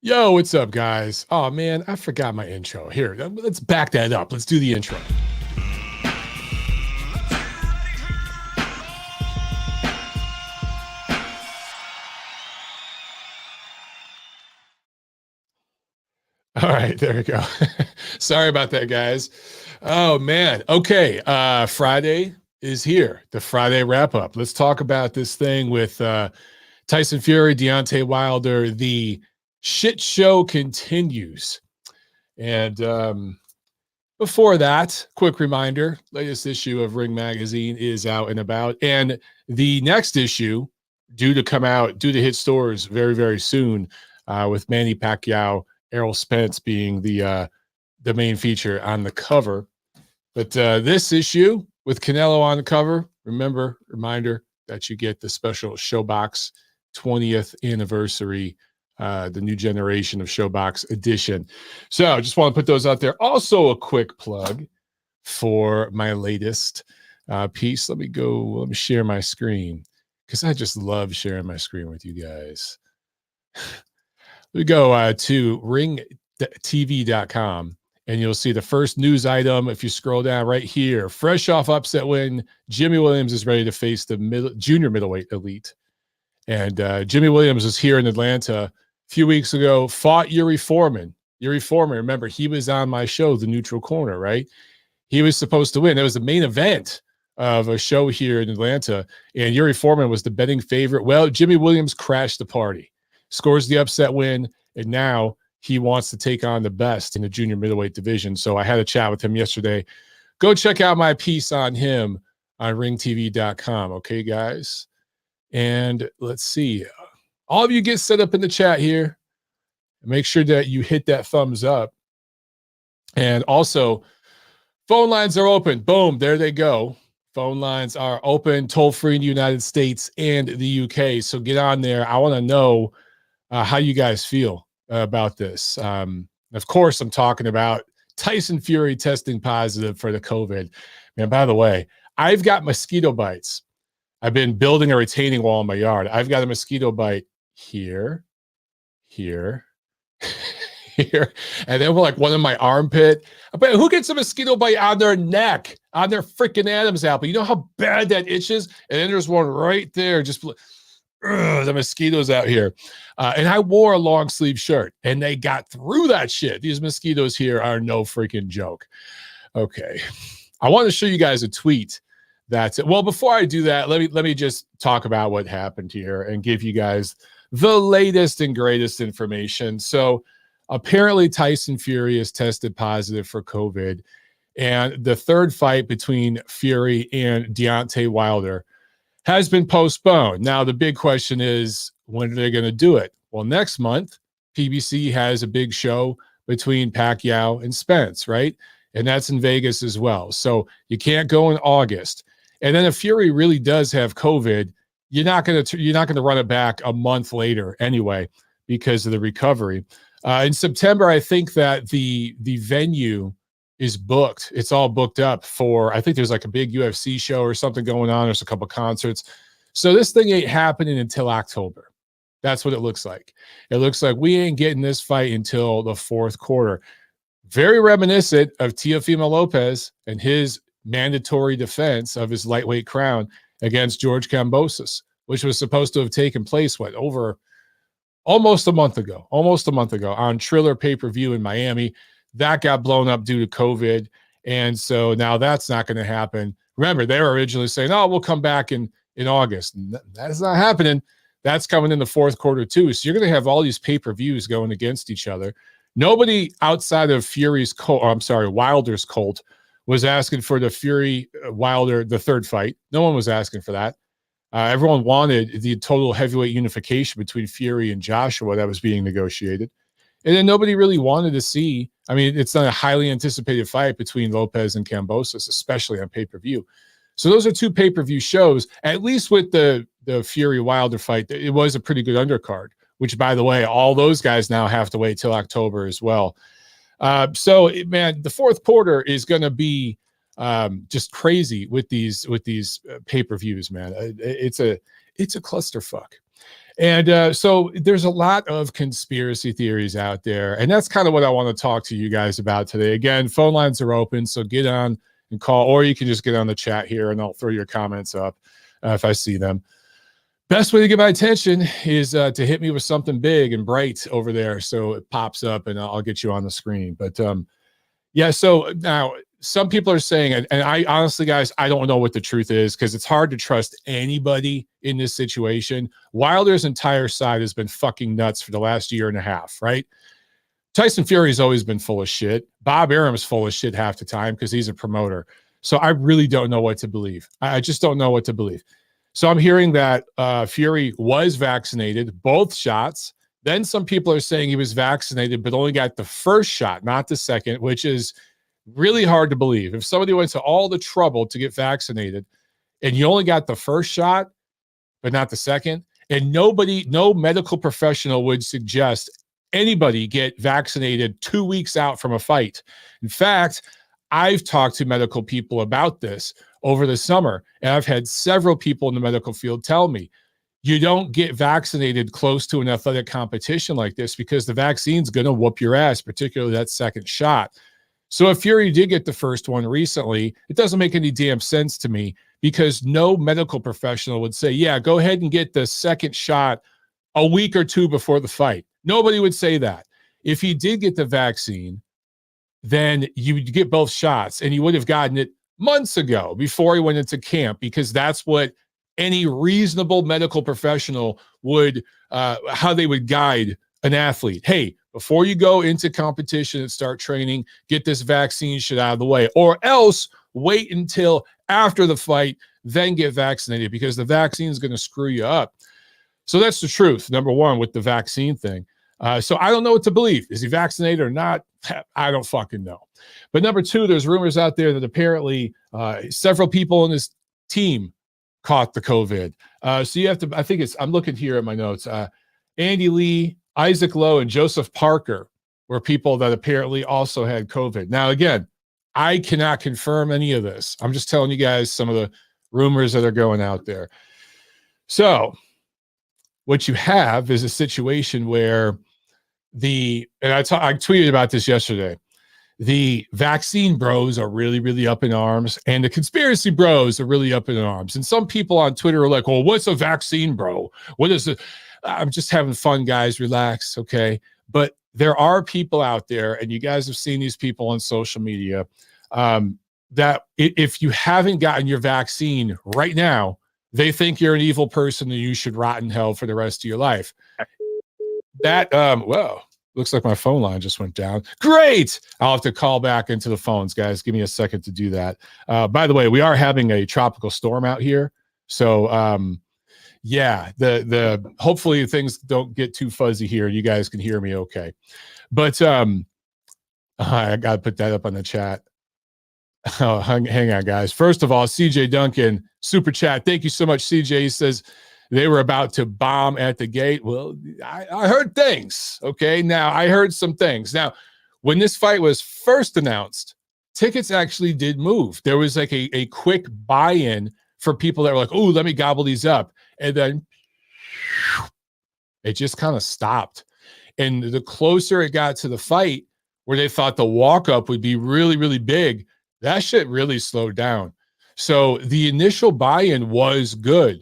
Yo, what's up, guys? Oh, man, I forgot my intro. Here, let's back that up. Let's do the intro. All right, there we go. Sorry about that, guys. Oh, man. Okay, Friday is here, the Friday wrap-up. Let's talk about this thing with Tyson Fury, Deontay Wilder. The shit show continues. And before that, quick reminder, latest issue of Ring Magazine is out and about. And the next issue, due to hit stores very, very soon, with Manny Pacquiao, Errol Spence being the main feature on the cover. But this issue with Canelo on the cover, reminder that you get the special Showbox 20th anniversary, the new generation of Showbox edition. So I just want to put those out there. Also, a quick plug for my latest piece. Let me share my screen because I just love sharing my screen with you guys. We go to ringtv.com and you'll see the first news item. If you scroll down right here, fresh off upset win, Jimmy Williams is ready to face the junior middleweight elite. And Jimmy Williams was here in Atlanta a few weeks ago, fought Yuri Foreman. Yuri Foreman, remember, he was on my show, The Neutral Corner, right? He was supposed to win. It was the main event of a show here in Atlanta, and Yuri Foreman was the betting favorite. Well, Jimmy Williams crashed the party, scores the upset win, and now he wants to take on the best in the junior middleweight division. So I had a chat with him yesterday. Go check out my piece on him on ringtv.com, okay, guys? And let's see. All of you get set up in the chat here. Make sure that you hit that thumbs up. And also, phone lines are open. Boom, there they go. Phone lines are open, toll-free in the United States and the UK. So get on there. I want to know how you guys feel about this. Of course, I'm talking about Tyson Fury testing positive for the COVID. Man, by the way, I've got mosquito bites. I've been building a retaining wall in my yard. I've got a mosquito bite here, here, here, and then like one in my armpit. But who gets a mosquito bite on their neck, on their freaking Adam's apple? You know how bad that itches? And then there's one right there. Just the mosquitoes out here. And I wore a long sleeve shirt, and they got through that shit. These mosquitoes here are no freaking joke. Okay, I want to show you guys a tweet. That's it. Well, before I do that, let me just talk about what happened here and give you guys the latest and greatest information. So apparently Tyson Fury is tested positive for COVID, and the third fight between Fury and Deontay Wilder has been postponed. Now, the big question is, when are they going to do it? Well, next month, PBC has a big show between Pacquiao and Spence, right? And that's in Vegas as well. So you can't go in August. And then if Fury really does have COVID, you're not going to run it back a month later anyway because of the recovery. In September, I think that the venue is booked. It's all booked up for, I think there's like a big UFC show or something going on. There's a couple concerts. So this thing ain't happening until October. That's what it looks like. It looks like we ain't getting this fight until the fourth quarter. Very reminiscent of Teofimo Lopez and his mandatory defense of his lightweight crown against George Kambosos, which was supposed to have taken place, over almost a month ago on Triller pay-per-view in Miami. That got blown up due to COVID. And so now that's not going to happen. Remember, they were originally saying, oh, we'll come back in August. That's not happening. That's coming in the fourth quarter too. So you're going to have all these pay-per-views going against each other. Nobody outside of Wilder's Colt was asking for the Fury-Wilder, the third fight. No one was asking for that. Everyone wanted the total heavyweight unification between Fury and Joshua that was being negotiated. And then nobody really wanted to see, it's not a highly anticipated fight between Lopez and Kambosos, especially on pay-per-view. So those are two pay-per-view shows. At least with the Fury-Wilder fight, it was a pretty good undercard, which, by the way, all those guys now have to wait till October as well. So, man, the fourth quarter is going to be just crazy with these pay-per-views, man. It's a clusterfuck. And so there's a lot of conspiracy theories out there. And that's kind of what I want to talk to you guys about today. Again, phone lines are open, so get on and call, or you can just get on the chat here and I'll throw your comments up if I see them. Best way to get my attention is to hit me with something big and bright over there so it pops up and I'll get you on the screen. But yeah, so now some people are saying, and I honestly, guys, I don't know what the truth is because it's hard to trust anybody in this situation. Wilder's entire side has been fucking nuts for the last year and a half, right? Tyson Fury has always been full of shit. Bob Arum's full of shit half the time because he's a promoter. So I really don't know what to believe. I just don't know what to believe. So I'm hearing that Fury was vaccinated, both shots. Then some people are saying he was vaccinated, but only got the first shot, not the second, which is really hard to believe. If somebody went to all the trouble to get vaccinated and you only got the first shot, but not the second, and no medical professional would suggest anybody get vaccinated 2 weeks out from a fight. In fact, I've talked to medical people about this over the summer, and I've had several people in the medical field tell me, you don't get vaccinated close to an athletic competition like this because the vaccine's going to whoop your ass, particularly that second shot. So if Fury did get the first one recently, it doesn't make any damn sense to me because no medical professional would say, yeah, go ahead and get the second shot a week or two before the fight. Nobody would say that. If he did get the vaccine, then you would get both shots and he would have gotten it months ago before he went into camp because that's what any reasonable medical professional would, how they would guide an athlete. Hey, before you go into competition and start training, get this vaccine shit out of the way, or else wait until after the fight, then get vaccinated because the vaccine is going to screw you up. So that's the truth, number one, with the vaccine thing. So I don't know what to believe. Is he vaccinated or not? I don't fucking know. But number two, there's rumors out there that apparently several people in his team caught the COVID. So you have to, I think it's, I'm looking here at my notes. Andy Lee, Isaac Lowe, and Joseph Parker were people that apparently also had COVID. Now, again, I cannot confirm any of this. I'm just telling you guys some of the rumors that are going out there. So what you have is a situation where and I tweeted about this yesterday, the vaccine bros are really, really up in arms, and the conspiracy bros are really up in arms. And some people on Twitter are like, well, what's a vaccine bro? What is it? I'm just having fun, guys. Relax, okay? But there are people out there, and you guys have seen these people on social media, that if you haven't gotten your vaccine right now, they think you're an evil person and you should rot in hell for the rest of your life. That, whoa. Looks like my phone line just went down. Great. I'll have to call back into the phones, guys. Give me a second to do that. By the way, we are having a tropical storm out here. So, yeah, hopefully things don't get too fuzzy here. You guys can hear me okay. But I got to put that up on the chat. Oh, hang on, guys. First of all, CJ Duncan, super chat. Thank you so much, CJ. He says, they were about to bomb at the gate. Well, I heard things. Okay. Now I heard some things. Now, when this fight was first announced, tickets actually did move. There was like a quick buy-in for people that were like, oh, let me gobble these up. And then it just kind of stopped. And the closer it got to the fight, where they thought the walk-up would be really, really big, that shit really slowed down. So the initial buy-in was good.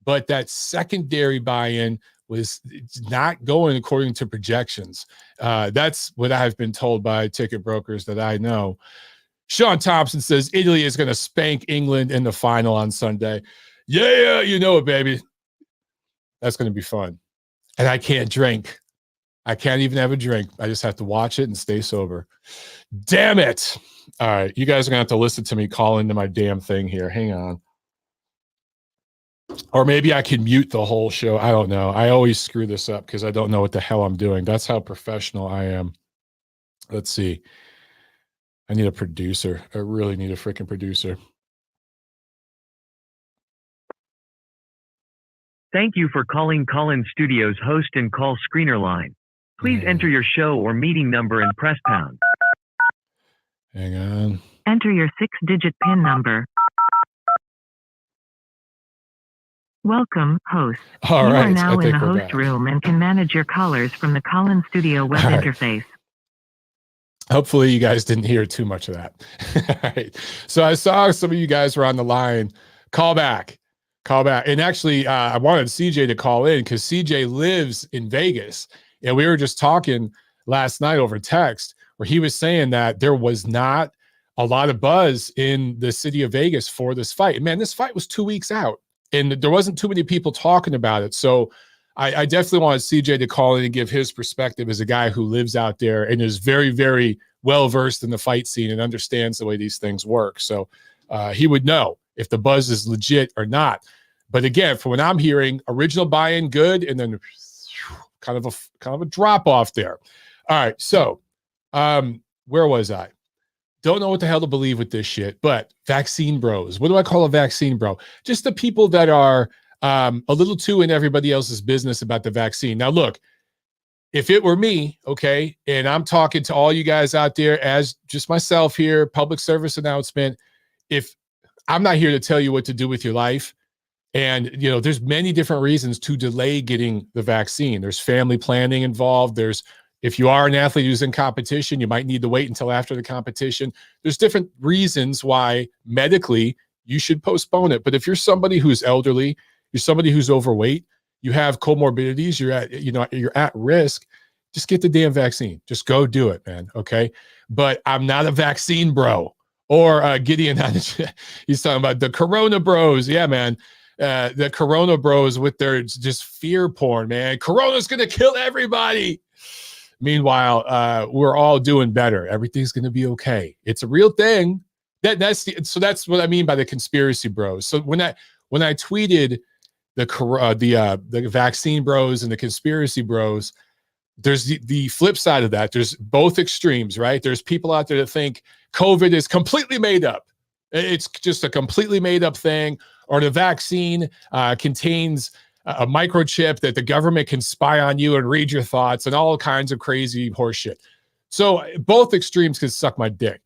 But that secondary buy-in was not going according to projections. That's what I've been told by ticket brokers that I know. Sean Thompson says Italy is going to spank England in the final on Sunday. Yeah, you know it, baby. That's going to be fun. And I can't drink. I can't even have a drink. I just have to watch it and stay sober. Damn it. All right, you guys are going to have to listen to me call into my damn thing here. Hang on. Or maybe I can mute the whole show. I don't know. I always screw this up because I don't know what the hell I'm doing. That's how professional I am. Let's see. I need a producer. I really need a freaking producer. Thank you for calling Call-In Studios host and call screener line. Please enter your show or meeting number and press pound. Hang on. Enter your 6-digit PIN number. Welcome, host. All You right, are now I in think the we're host back. room and can manage your callers from the Call-in Studio web All right. interface. Hopefully you guys didn't hear too much of that. All right. So I saw some of you guys were on the line. Call back. And actually, I wanted CJ to call in because CJ lives in Vegas. And we were just talking last night over text where he was saying that there was not a lot of buzz in the city of Vegas for this fight. And man, this fight was 2 weeks out and there wasn't too many people talking about it. So I definitely wanted CJ to call in and give his perspective as a guy who lives out there and is very, very well versed in the fight scene and understands the way these things work. So he would know if the buzz is legit or not. But again, from what I'm hearing, original buy-in good, and then kind of a drop off there. All right, so where was I? Don't know what the hell to believe with this shit, but vaccine bros. What do I call a vaccine bro? Just the people that are a little too in everybody else's business about the vaccine. Now, look, if it were me, okay, and I'm talking to all you guys out there as just myself here, public service announcement, if I'm not here to tell you what to do with your life, and there's many different reasons to delay getting the vaccine. There's family planning involved. There's if you are an athlete who's in competition, you might need to wait until after the competition. There's different reasons why medically you should postpone it. But if you're somebody who's elderly, you're somebody who's overweight, you have comorbidities, you're at risk, just get the damn vaccine. Just go do it, man. Okay. But I'm not a vaccine bro. Or Gideon, he's talking about the Corona bros. Yeah, man. The Corona bros with their just fear porn, man. Corona's going to kill everybody. Meanwhile, we're all doing better. Everything's going to be okay. It's a real thing. That's what I mean by the conspiracy bros. So when I tweeted the vaccine bros and the conspiracy bros, there's the flip side of that. There's both extremes, right? There's people out there that think COVID is completely made up. It's just a completely made up thing, or the vaccine contains a microchip that the government can spy on you and read your thoughts and all kinds of crazy horseshit. So both extremes can suck my dick.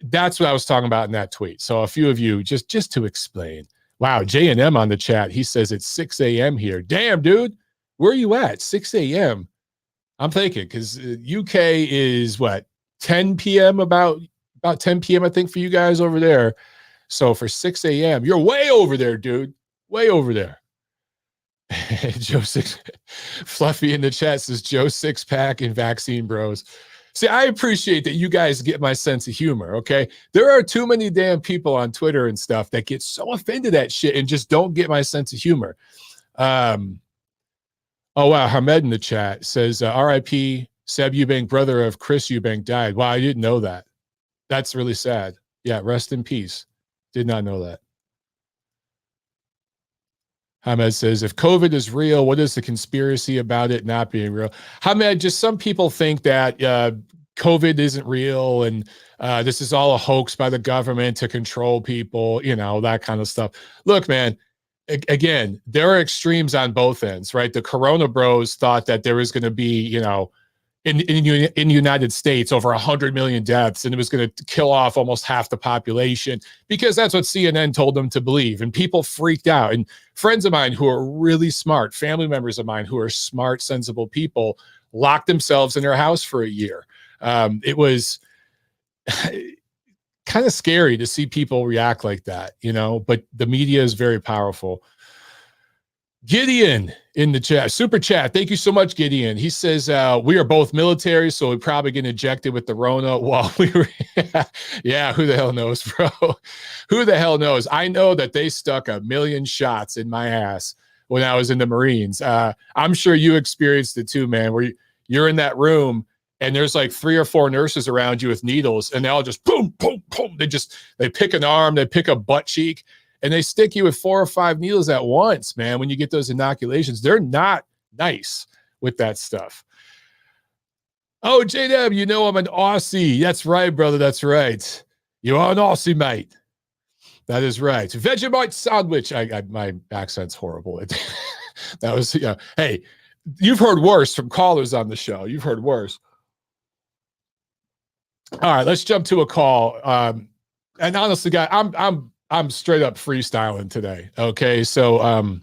That's what I was talking about in that tweet. So a few of you, just to explain. Wow, J&M on the chat. He says it's 6 a.m. here. Damn, dude. Where are you at? 6 a.m. I'm thinking because UK is what, 10 p.m. about 10 p.m. I think for you guys over there. So for 6 a.m., you're way over there, dude. Way over there. Joe Six Fluffy in the chat says Joe Six Pack and Vaccine Bros. See, I appreciate that you guys get my sense of humor. Okay, there are too many damn people on Twitter and stuff that get so offended at shit and just don't get my sense of humor. Oh wow, Hamed in the chat says R.I.P. Seb Eubank, brother of Chris Eubank, died. Wow, I didn't know that. That's really sad. Yeah, rest in peace. Did not know that. Hamed says, if COVID is real, what is the conspiracy about it not being real? Hamed, just some people think that COVID isn't real and this is all a hoax by the government to control people, that kind of stuff. Look, man, again, there are extremes on both ends, right? The Corona bros thought that there was going to be, in the United States, over 100 million deaths, and it was going to kill off almost half the population because that's what CNN told them to believe. And people freaked out. And friends of mine who are really smart, family members of mine who are smart, sensible people, locked themselves in their house for a year. It was kind of scary to see people react like that, but the media is very powerful. Gideon in the chat, super chat. Thank you so much, Gideon. He says, we are both military, so we probably get injected with the Rona while we were, yeah, who the hell knows, bro? Who the hell knows? I know that they stuck 1 million shots in my ass when I was in the Marines. I'm sure you experienced it too, man, where you're in that room and there's like 3 or 4 nurses around you with needles and they all just boom, boom, boom. They pick an arm, they pick a butt cheek, and they stick you with 4 or 5 needles at once, man. When you get those inoculations, they're not nice with that stuff. Oh, JW, I'm an Aussie. That's right, brother. That's right. You are an Aussie, mate. That is right. Vegemite sandwich. My accent's horrible. That was, hey, you've heard worse from callers on the show. You've heard worse. All right, let's jump to a call. And honestly, guys, I'm straight up freestyling today. Okay. So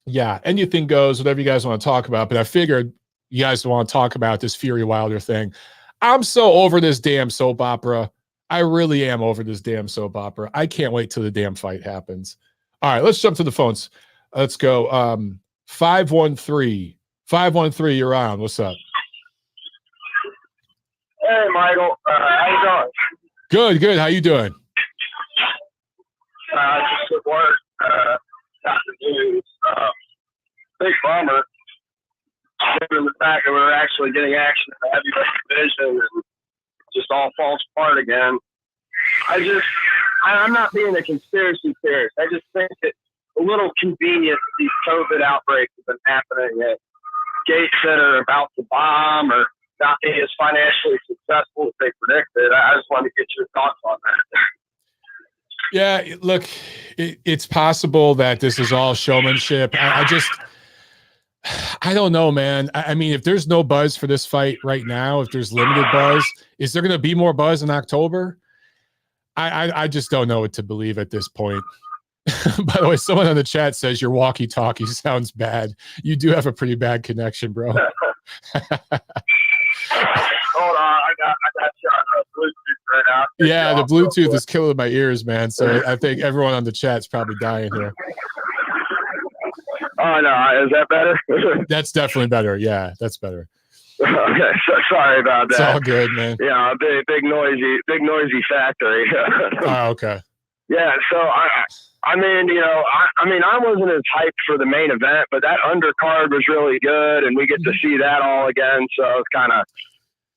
Yeah, anything goes, whatever you guys want to talk about. But I figured you guys want to talk about this Fury Wilder thing. I'm so over this damn soap opera. I really am over this damn soap opera. I can't wait till the damn fight happens. All right, let's jump to the phones. Let's go. 513. 513, you're on. What's up? Hey, Michael. How you doing? Good, good. How you doing? Just at work. Got the news. Big bummer. Given the fact that we're actually getting action in the heavyweight division and just all falls apart again. I'm not being a conspiracy theorist. I just think it's a little convenient that these COVID outbreaks have been happening at gates that are about to bomb or not being as financially successful as they predicted. I just wanted to get your thoughts on that. Yeah, look, it's possible that this is all showmanship. I don't know, man. I mean, if there's no buzz for this fight right now, if there's limited buzz, is there going to be more buzz in October? I just don't know what to believe at this point. By the way, someone on the chat says your walkie-talkie sounds bad. You do have a pretty bad connection, bro. Hold on, I got you on Bluetooth right now. Yeah, the Bluetooth is killing my ears, man. So I think everyone on the chat's probably dying here. Oh no, is that better? That's definitely better. Yeah, that's better. Okay, so sorry about that. It's all good, man. Yeah, big noisy factory. Oh, okay. Yeah, so I mean, you know, I wasn't as hyped for the main event, but that undercard was really good, and we get to see that all again. So it's kind of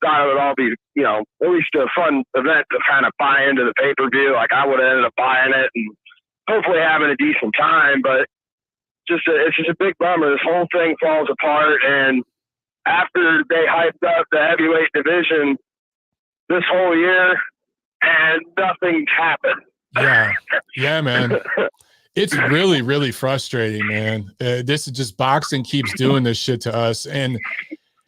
thought it would all be, you know, at least a fun event to kind of buy into the pay-per-view. Like I would have ended up buying it and hopefully having a decent time, but it's just a big bummer. This whole thing falls apart, and after they hyped up the heavyweight division this whole year, and nothing's happened. Yeah, man. It's really, really frustrating, man. This is just boxing keeps doing this shit to us. And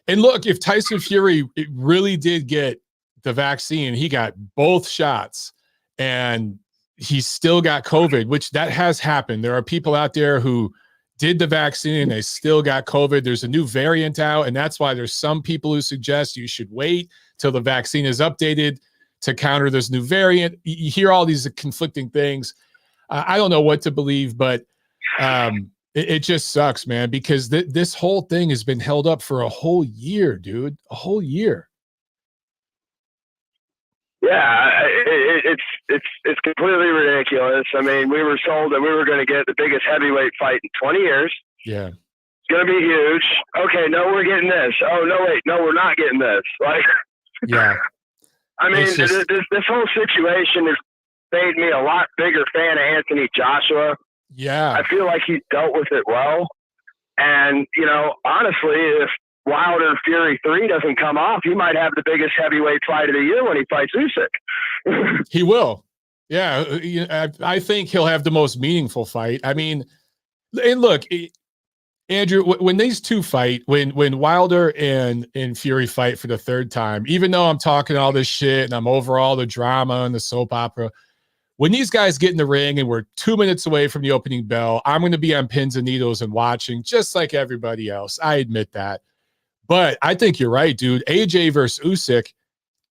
look, if Tyson Fury really did get the vaccine, he got both shots, and he still got COVID, which that has happened. There are people out there who did the vaccine and they still got COVID. There's a new variant out, and that's why there's some people who suggest you should wait till the vaccine is updated to counter this new variant. You hear all these conflicting things. I don't know what to believe, but it just sucks, man, because this whole thing has been held up for a whole year, dude. A whole year. Yeah, it's completely ridiculous. I mean, we were told that we were going to get the biggest heavyweight fight in 20 years. Yeah. It's going to be huge. Okay, no, we're getting this. Oh, no, wait, no, we're not getting this. Like, yeah. I mean, this whole situation has made me a lot bigger fan of Anthony Joshua. Yeah. I feel like he's dealt with it well. And, you know, honestly, if Wilder Fury-3 doesn't come off, he might have the biggest heavyweight fight of the year when he fights Usyk. He will. Yeah. I think he'll have the most meaningful fight. I mean, and look, Andrew, when these two fight, when Wilder and Fury fight for the third time, even though I'm talking all this shit and I'm over all the drama and the soap opera, when these guys get in the ring and we're 2 minutes away from the opening bell, I'm going to be on pins and needles and watching just like everybody else. I admit that. But I think you're right, dude. AJ versus Usyk,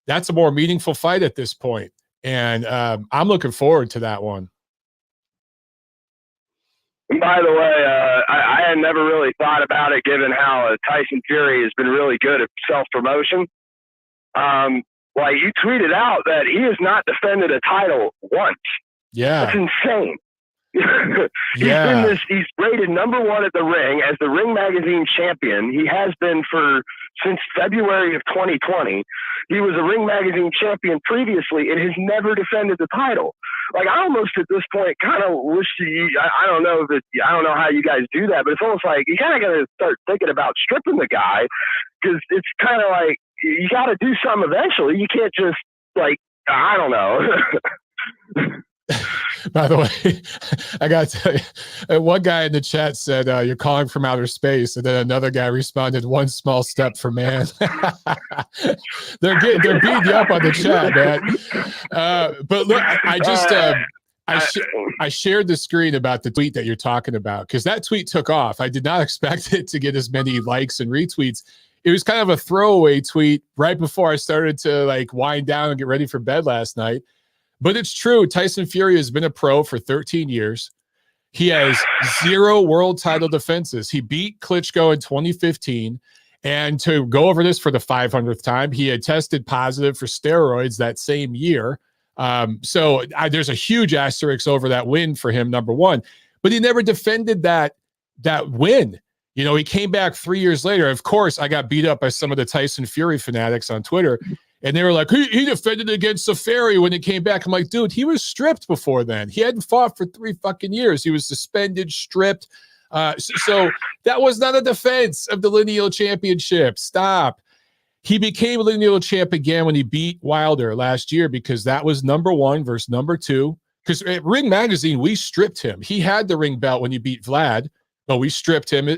that's a more meaningful fight at this point. And I'm looking forward to that one. By the way, I had never really thought about it, given how Tyson Fury has been really good at self-promotion. Like, you tweeted out that he has not defended a title once. Yeah. That's insane. He's rated number 1 at the Ring as the Ring Magazine champion. He has been since February of 2020. He was a Ring Magazine champion previously and has never defended the title. Like, I almost at this point kind of wish I don't know how you guys do that, but it's almost like you kind of got to start thinking about stripping the guy, because it's kind of like you got to do something eventually. You can't just, like, I don't know. By the way, I got to tell you, one guy in the chat said, you're calling from outer space. And then another guy responded, one small step for man. They're beating you up on the chat, man. But look, I shared the screen about the tweet that you're talking about because that tweet took off. I did not expect it to get as many likes and retweets. It was kind of a throwaway tweet right before I started to like wind down and get ready for bed last night. But it's true. Tyson Fury has been a pro for 13 years. He has 0 world title defenses. He beat Klitschko in 2015. And to go over this for the 500th time, he had tested positive for steroids that same year. So there's a huge asterisk over that win for him, number one. But he never defended that win. You know, he came back 3 years later. Of course, I got beat up by some of the Tyson Fury fanatics on Twitter. And they were like, he defended against Safari when he came back. I'm like, dude, he was stripped before then. He hadn't fought for 3 fucking years. He was suspended, stripped. So that was not a defense of the lineal championship. Stop. He became lineal champ again when he beat Wilder last year because that was number 1 versus number 2. Because at Ring Magazine, we stripped him. He had the ring belt when he beat Vlad, but we stripped him.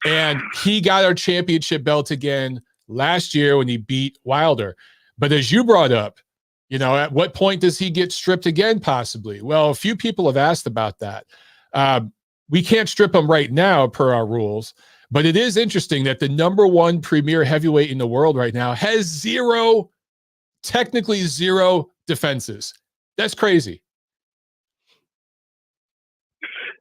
And he got our championship belt again last year when he beat Wilder. But as you brought up, you know, at what point does he get stripped again, possibly? Well, a few people have asked about that. We can't strip him right now per our rules, but it is interesting that the number 1 premier heavyweight in the world right now has technically zero defenses. That's crazy.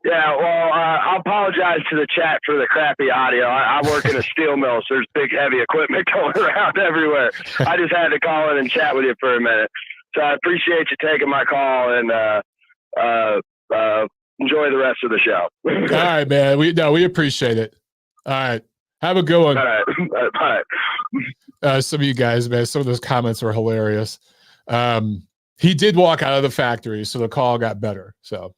Yeah, well, I apologize to the chat for the crappy audio. I work in a steel mill, so there's big, heavy equipment going around everywhere. I just had to call in and chat with you for a minute. So I appreciate you taking my call, and enjoy the rest of the show. All right, man. We appreciate it. All right. Have a good one. All right. Bye. Some of you guys, man, some of those comments were hilarious. He did walk out of the factory, so the call got better. So,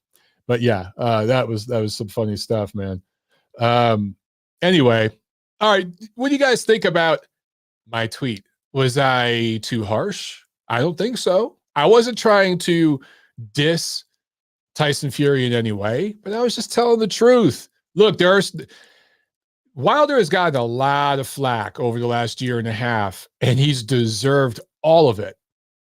but yeah, that was some funny stuff, man. Anyway, all right. What do you guys think about my tweet? Was I too harsh? I don't think so. I wasn't trying to diss Tyson Fury in any way, but I was just telling the truth. Look, Wilder has gotten a lot of flack over the last year and a half, and he's deserved all of it.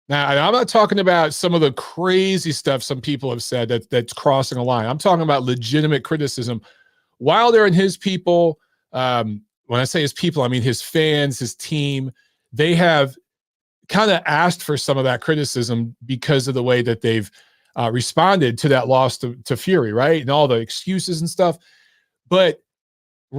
Now, I'm not talking about some of the crazy stuff some people have said that's crossing a line. I'm talking about legitimate criticism. Wilder and his people, when I say his people, I mean his fans, his team, they have kind of asked for some of that criticism because of the way that they've responded to that loss to Fury, right? And all the excuses and stuff. But,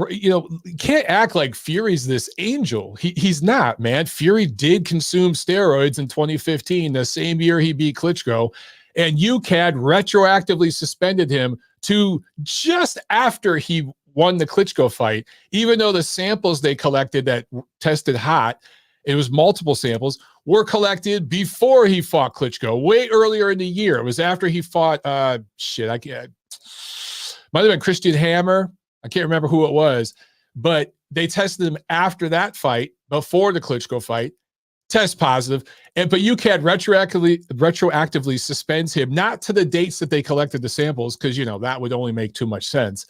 you know, you can't act like Fury's this angel. He's not, man. Fury did consume steroids in 2015, the same year he beat Klitschko, and UCAD retroactively suspended him to just after he won the Klitschko fight, even though the samples they collected that tested hot, it was multiple samples, were collected before he fought Klitschko, way earlier in the year. It was after he fought, might have been Christian Hammer. I can't remember who it was, but they tested him after that fight, before the Klitschko fight, test positive. But UCAD retroactively suspends him, not to the dates that they collected the samples, because, you know, that would only make too much sense.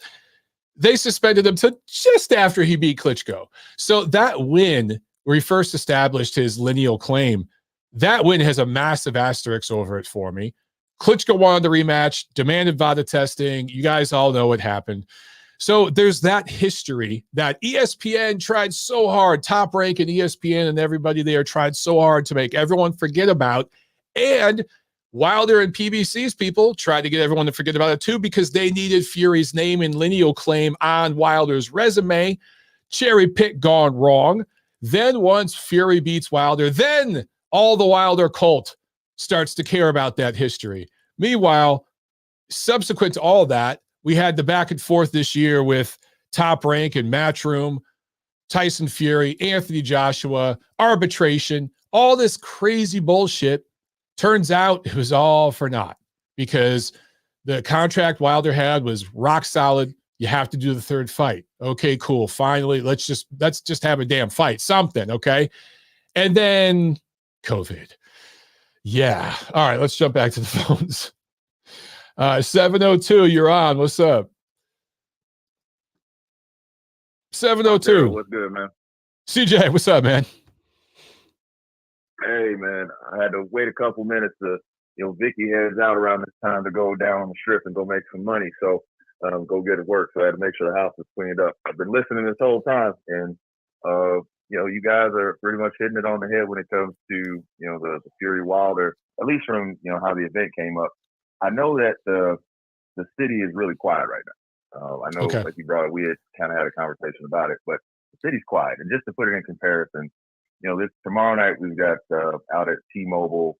They suspended him to just after he beat Klitschko. So that win, where he first established his lineal claim, that win has a massive asterisk over it for me. Klitschko wanted the rematch, demanded VADA testing. You guys all know what happened. So there's that history that ESPN tried so hard, Top Rank and ESPN and everybody there tried so hard to make everyone forget about. And Wilder and PBC's people tried to get everyone to forget about it too, because they needed Fury's name and lineal claim on Wilder's resume. Cherry pick gone wrong. Then once Fury beats Wilder, then all the Wilder cult starts to care about that history. Meanwhile, subsequent to all that, we had the back and forth this year with Top Rank and Matchroom, Tyson Fury, Anthony Joshua, arbitration, all this crazy bullshit. Turns out it was all for naught, because the contract Wilder had was rock solid. You have to do the 3rd fight. Okay, cool. Finally, let's just have a damn fight, something, okay? And then COVID. Yeah. All right, let's jump back to the phones. 702, you're on. What's up? 702. What's good, man? CJ, what's up, man? Hey, man. I had to wait a couple minutes to Vicky heads out around this time to go down on the strip and go make some money. So go get to work. So I had to make sure the house was cleaned up. I've been listening this whole time, and you guys are pretty much hitting it on the head when it comes to the Fury-Wilder, at least from how the event came up. I know that the city is really quiet right now. I know, like you brought it, we had kind of had a conversation about it, but the city's quiet. And just to put it in comparison, this tomorrow night we've got out at T-Mobile,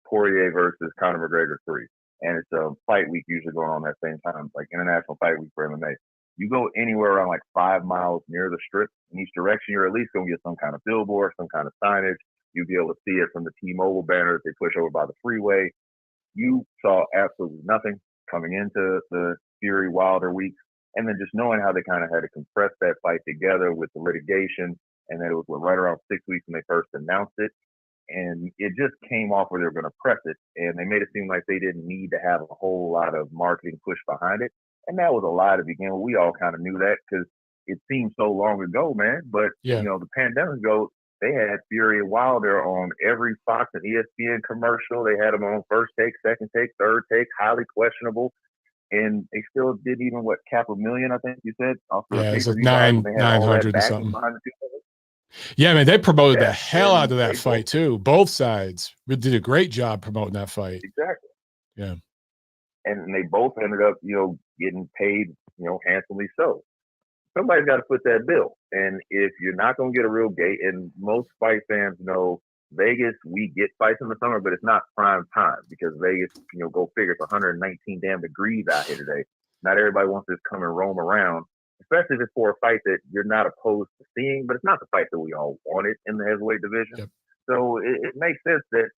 Poirier versus Conor McGregor 3. And it's a fight week usually going on that same time, like International Fight Week for MMA. You go anywhere around like 5 miles near the strip in each direction, you're at least going to get some kind of billboard, some kind of signage. You'll be able to see it from the T-Mobile banners they push over by the freeway. You saw absolutely nothing coming into the Fury-Wilder week. And then just knowing how they kind of had to compress that fight together with the litigation, and that it was right around 6 weeks when they first announced it. And it just came off where they were going to press it. And they made it seem like they didn't need to have a whole lot of marketing push behind it. And that was a lie to begin with. We all kind of knew that because it seemed so long ago, man. But, the pandemic ago, they had Fury and Wilder on every Fox and ESPN commercial. They had them on first take, second take, third take, highly questionable. And they still did even cap $1 million, I think you said. It's like 900 or something. Yeah, man, they promoted the hell out of that fight too. Both sides did a great job promoting that fight. Exactly. Yeah. And they both ended up, getting paid, handsomely so. Somebody's got to foot that bill. And if you're not going to get a real gate, and most fight fans know Vegas, we get fights in the summer, but it's not prime time because Vegas, go figure, it's 119 damn degrees out here today. Not everybody wants to just come and roam around, especially if it's for a fight that you're not opposed to seeing, but it's not the fight that we all wanted in the heavyweight division. Yep. So it makes sense that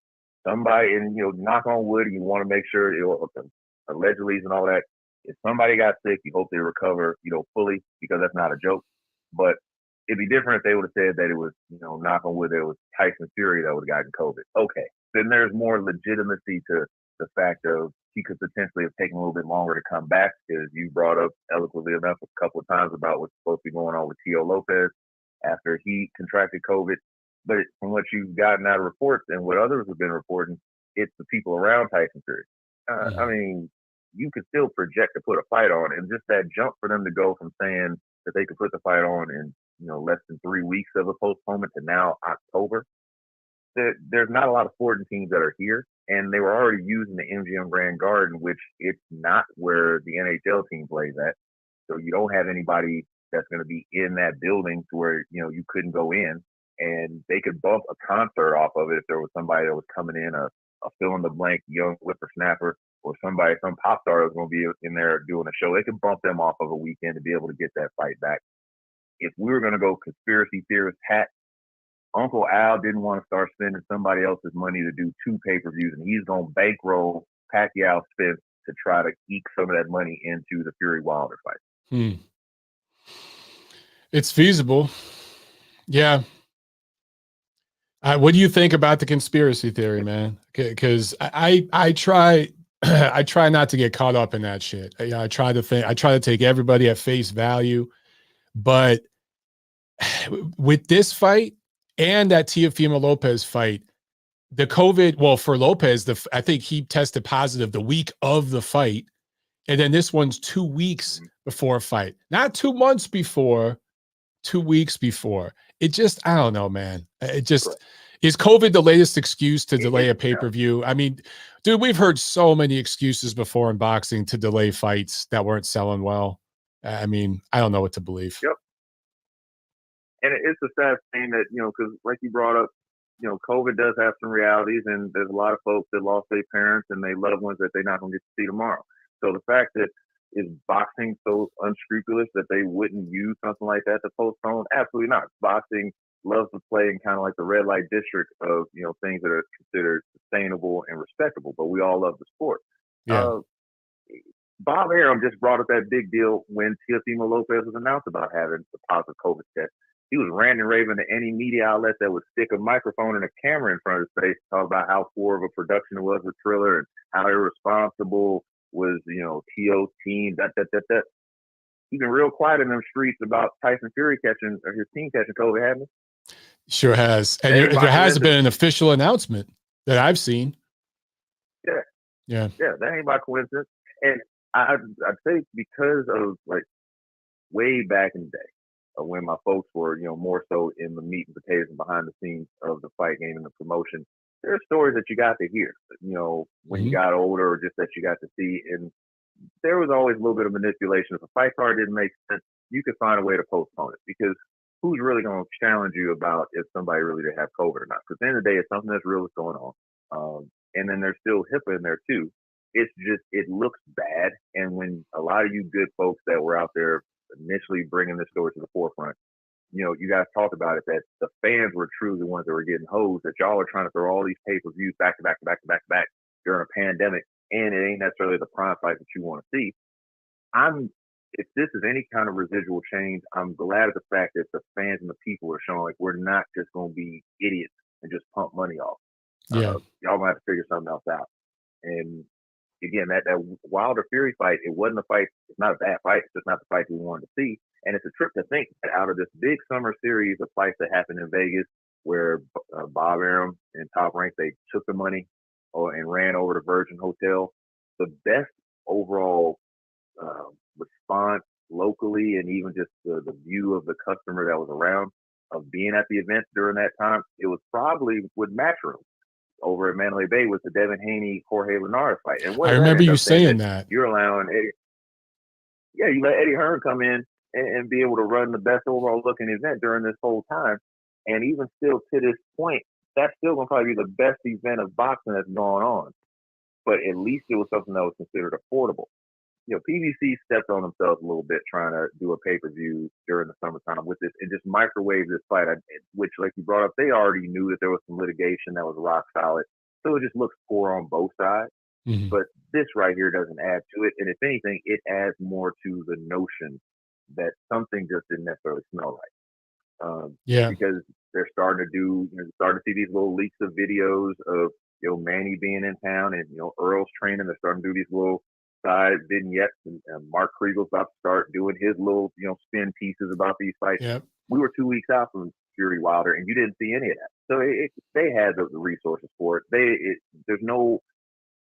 somebody, and knock on wood, you want to make sure, allegedly and all that, if somebody got sick, you hope they recover, fully, because that's not a joke. But it'd be different if they would have said that it was, knock on wood, that it was Tyson Fury that would have gotten COVID. Okay. Then there's more legitimacy to the fact of he could potentially have taken a little bit longer to come back, because you brought up eloquently enough a couple of times about what's supposed to be going on with Tio Lopez after he contracted COVID. But from what you've gotten out of reports and what others have been reporting, it's the people around Tyson Fury. I mean, you could still project to put a fight on, and just that jump for them to go from saying that they could put the fight on in less than 3 weeks of a postponement to now October. There's not a lot of sporting teams that are here, and they were already using the MGM Grand Garden, which it's not where the NHL team plays at. So you don't have anybody that's going to be in that building to where you couldn't go in, and they could bump a concert off of it if there was somebody that was coming in, a fill in the blank young whippersnapper, or some pop star that was going to be in there doing a show. They could bump them off of a weekend to be able to get that fight back. If we were going to go conspiracy theorist hat, Uncle Al didn't want to start spending somebody else's money to do 2 pay-per-views, and he's going to bankroll Pacquiao Spence to try to eke some of that money into the Fury-Wilder fight. It's feasible. Yeah. What do you think about the conspiracy theory, man? Because I try I try not to get caught up in that shit. I try to take everybody at face value, but with this fight and that Teofimo Lopez fight, the COVID, well, for Lopez, I think he tested positive the week of the fight. And then this one's 2 weeks before a fight, not 2 months before, 2 weeks before. It just, I don't know, man. It just, is COVID the latest excuse to delay a pay-per-view? I mean, dude, we've heard so many excuses before in boxing to delay fights that weren't selling well. I mean, I don't know what to believe. Yep. And it's a sad thing that, because like you brought up, COVID does have some realities, and there's a lot of folks that lost their parents and their loved ones that they're not going to get to see tomorrow. So the fact that is boxing so unscrupulous that they wouldn't use something like that to postpone? Absolutely not. Boxing loves to play in kind of like the red light district of, things that are considered sustainable and respectable, but we all love the sport. Yeah. Bob Arum just brought up that big deal when Teofimo Lopez was announced about having the positive COVID test. He was ranting and raving to any media outlet that would stick a microphone and a camera in front of his face to talk about how poor of a production it was with Triller and how irresponsible was, T.O.'s team, that. He's been real quiet in them streets about Tyson Fury his team catching COVID, hasn't he? Sure has. And there hasn't been an official announcement that I've seen. Yeah, Yeah. that ain't by coincidence. And I'd say because of like way back in the day, when my folks were, more so in the meat and potatoes and behind the scenes of the fight game and the promotion, there are stories that you got to hear, when you got older, or just that you got to see. And there was always a little bit of manipulation. If a fight card didn't make sense, you could find a way to postpone it, because who's really going to challenge you about if somebody really did have COVID or not? Because at the end of the day, it's something that's real that's going on. And then there's still HIPAA in there too. It's just, it looks bad. And when a lot of you good folks that were out there initially bringing this story to the forefront, you guys talked about it, that the fans were truly the ones that were getting hosed, that y'all are trying to throw all these pay-per-views back to back to back to back to back during a pandemic, and it ain't necessarily the prime fight that you want to see. If this is any kind of residual change, I'm glad at the fact that the fans and the people are showing like we're not just going to be idiots and just pump money off. Yeah. Y'all might have to figure something else out. And again, that Wilder Fury fight, it wasn't a fight. It's not a bad fight. It's just not the fight we wanted to see. And it's a trip to think that out of this big summer series of fights that happened in Vegas, where Bob Arum and Top Rank, they took the money and ran over to Virgin Hotel, the best overall response locally, and even just the view of the customer that was around of being at the event during that time, it was probably with Matchroom over at Mandalay Bay, was the Devin Haney Jorge Linares fight. And I remember you saying that you're allowing you let Eddie Hearn come in and be able to run the best overall looking event during this whole time. And even still to this point, that's still going to probably be the best event of boxing that's gone on. But at least it was something that was considered affordable. PBC stepped on themselves a little bit trying to do a pay-per-view during the summertime with this and just microwave this fight, which, like you brought up, they already knew that there was some litigation that was rock solid. So it just looks poor on both sides. Mm-hmm. But this right here doesn't add to it. And if anything, it adds more to the notion that something just didn't necessarily smell right. Because they're starting to starting to see these little leaks of videos of, Manny being in town and, Earl's training. They're starting to do these little side vignettes, and Mark Kriegel's about to start doing his little, spin pieces about these fights. Yep. We were 2 weeks out from Fury-Wilder, and you didn't see any of that. So they had the resources for it. There's no,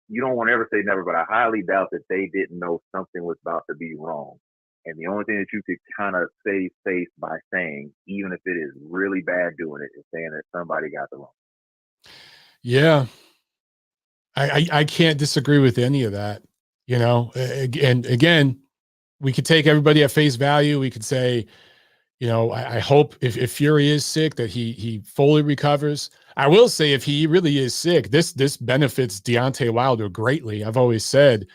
you don't want to ever say never, but I highly doubt that they didn't know something was about to be wrong. And the only thing that you could kind of save face by saying, even if it is really bad doing it, is saying that somebody got the wrong. Yeah. I can't disagree with any of that. And again, we could take everybody at face value. We could say, I hope if Fury is sick that he fully recovers. I will say if he really is sick, this benefits Deontay Wilder greatly. I've always said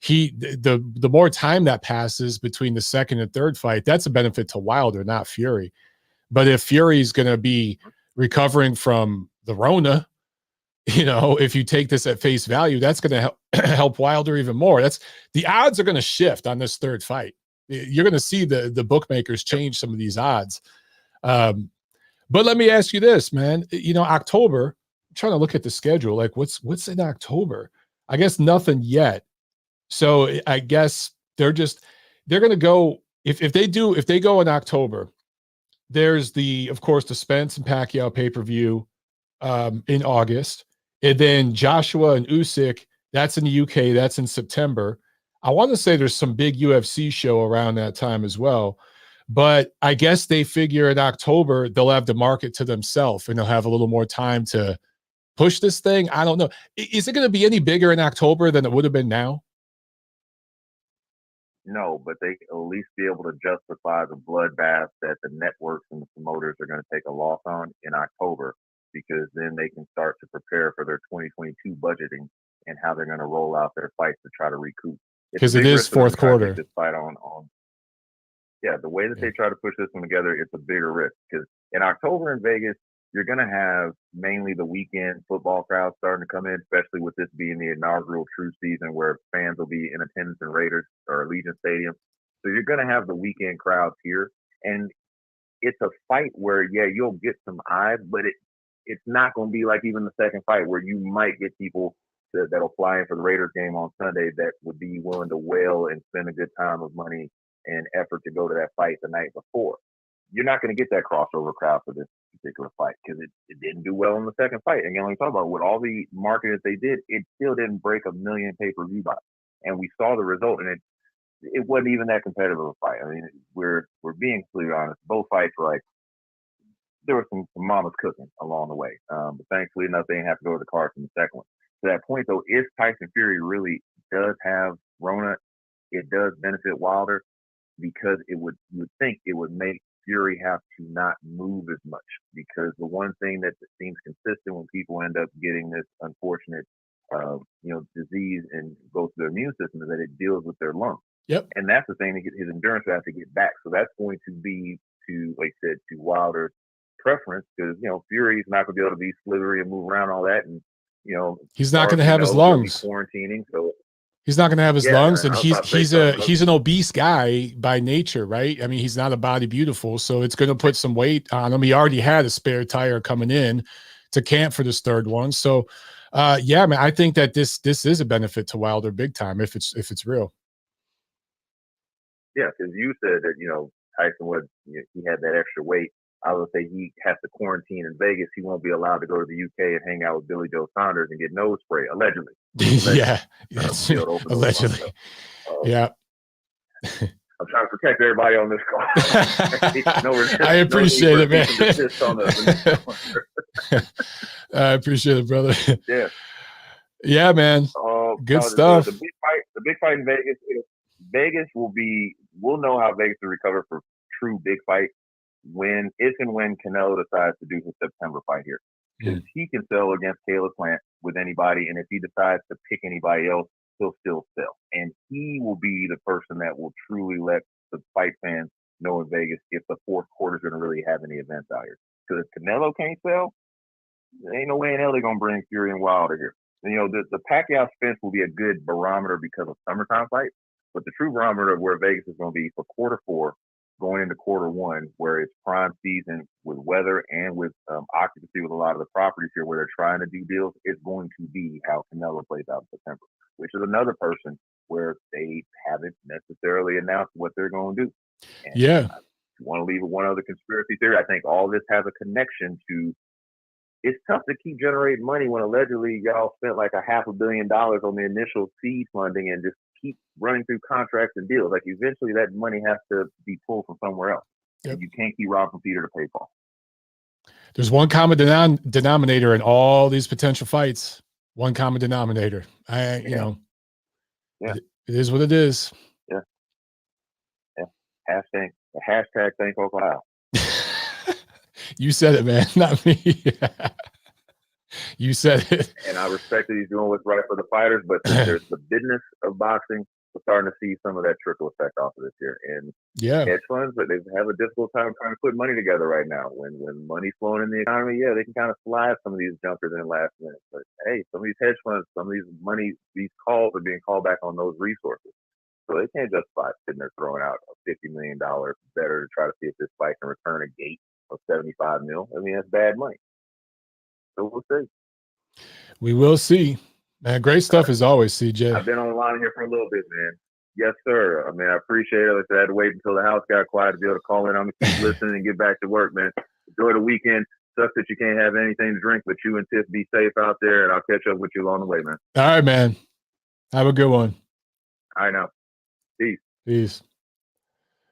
the more time that passes between the second and third fight, that's a benefit to Wilder, not Fury. But if Fury's going to be recovering from the Rona, if you take this at face value, that's going to help Wilder even more. The odds are going to shift on this third fight. You're going to see the bookmakers change some of these odds. But let me ask you this, man. October, I'm trying to look at the schedule. Like what's in October? I guess nothing yet. So I guess they're going to go if they go in October, there's of course the Spence and Pacquiao pay-per-view in August. And then Joshua and Usyk, that's in the UK. That's in September. I want to say there's some big UFC show around that time as well. But I guess they figure in October, they'll have the market to themselves and they'll have a little more time to push this thing. I don't know. Is it going to be any bigger in October than it would have been now? No, but they at least be able to justify the bloodbath that the networks and the promoters are going to take a loss on in October, because then they can start to prepare for their 2022 budgeting and how they're going to roll out their fights to try to recoup. Because it is fourth quarter. This fight the way that they try to push this one together, it's a bigger risk, because in October in Vegas, you're going to have mainly the weekend football crowd starting to come in, especially with this being the inaugural true season where fans will be in attendance in Raiders or Allegiant Stadium. So you're going to have the weekend crowds here. And it's a fight where, you'll get some eyes, but it's not going to be like even the second fight where you might get people that'll fly in for the Raiders game on Sunday that would be willing to wail and spend a good time of money and effort to go to that fight the night before. You're not going to get that crossover crowd for this particular fight because it didn't do well in the second fight. And only talk about with all the marketing that they did, it still didn't break 1 million pay-per-view buys. And we saw the result, and it wasn't even that competitive a fight. I mean, we're being completely honest. Both fights were like there was some mama's cooking along the way. But thankfully enough, they didn't have to go to the card from the second one. To that point, though, if Tyson Fury really does have Rona, it does benefit Wilder because you would think it would make Fury have to not move as much because the one thing that seems consistent when people end up getting this unfortunate, disease and go through their immune system is that it deals with their lungs. Yep. And that's the thing that his endurance will have to get back. So that's going to be like I said, to Wilder's preference because, Fury's not going to be able to be slithery and move around all that. And, he's not going to have his lungs. Quarantining. So he's not going to have his lungs. And he's an obese guy by nature, right? I mean, he's not a body beautiful. So it's going to put some weight on him. He already had a spare tire coming in to camp for this third one. So, man, I think that this is a benefit to Wilder big time if it's real. Yeah, because you said that, Tyson he had that extra weight. I would say he has to quarantine in Vegas. He won't be allowed to go to the UK and hang out with Billy Joe Saunders and get nose spray, allegedly. Yeah, allegedly. Yeah. I'm trying to protect everybody on this call. I appreciate it, man. I appreciate it, brother. Yeah. Yeah, man. Good stuff. The big fight in Vegas. Vegas we'll know how Vegas will recover for true big fight if and when Canelo decides to do his September fight here. Because he can sell against Caleb Plant with anybody, and if he decides to pick anybody else, he'll still sell. And he will be the person that will truly let the fight fans know in Vegas if the fourth quarter is going to really have any events out here. Because if Canelo can't sell, there ain't no way in hell they're going to bring Fury and Wilder here. And, the Pacquiao Spence will be a good barometer because of summertime fights. But the true barometer of where Vegas is going to be for quarter four, going into quarter one, where it's prime season with weather and with occupancy with a lot of the properties here where they're trying to do deals, it's going to be how Canelo plays out in September, which is another person where they haven't necessarily announced what they're going to do. And yeah. If you want to leave with one other conspiracy theory, I think all this has a connection to it's tough to keep generating money when allegedly y'all spent like $500 million on the initial seed funding and just keep running through contracts and deals. Like eventually that money has to be pulled from somewhere else. Yep. And you can't keep robbing from Peter to pay Paul. There's one common denominator in all these potential fights. One common denominator. It is what it is. Yeah. Hashtag thank Ohio. You said it, man, not me. You said it. And I respect that he's doing what's right for the fighters, but there's the business of boxing. We're starting to see some of that trickle effect off of this year. And hedge funds, but they have a difficult time trying to put money together right now. When money's flowing in the economy, they can kind of slide some of these jumpers in last minute. But hey, some of these hedge funds, some of these calls are being called back on those resources. So they can't justify sitting there throwing out a $50 million better to try to see if this fight can return a gate of $75 million. I mean, that's bad money. So we'll see. We will see. Man, great stuff as always, CJ. I've been on the line here for a little bit, man. Yes, sir. I mean, I appreciate it. I had to wait until the house got quiet to be able to call in. I'm going to keep listening and get back to work, man. Enjoy the weekend. Sucks that you can't have anything to drink, but you and Tiff be safe out there, and I'll catch up with you along the way, man. All right, man. Have a good one. All right, now. Peace.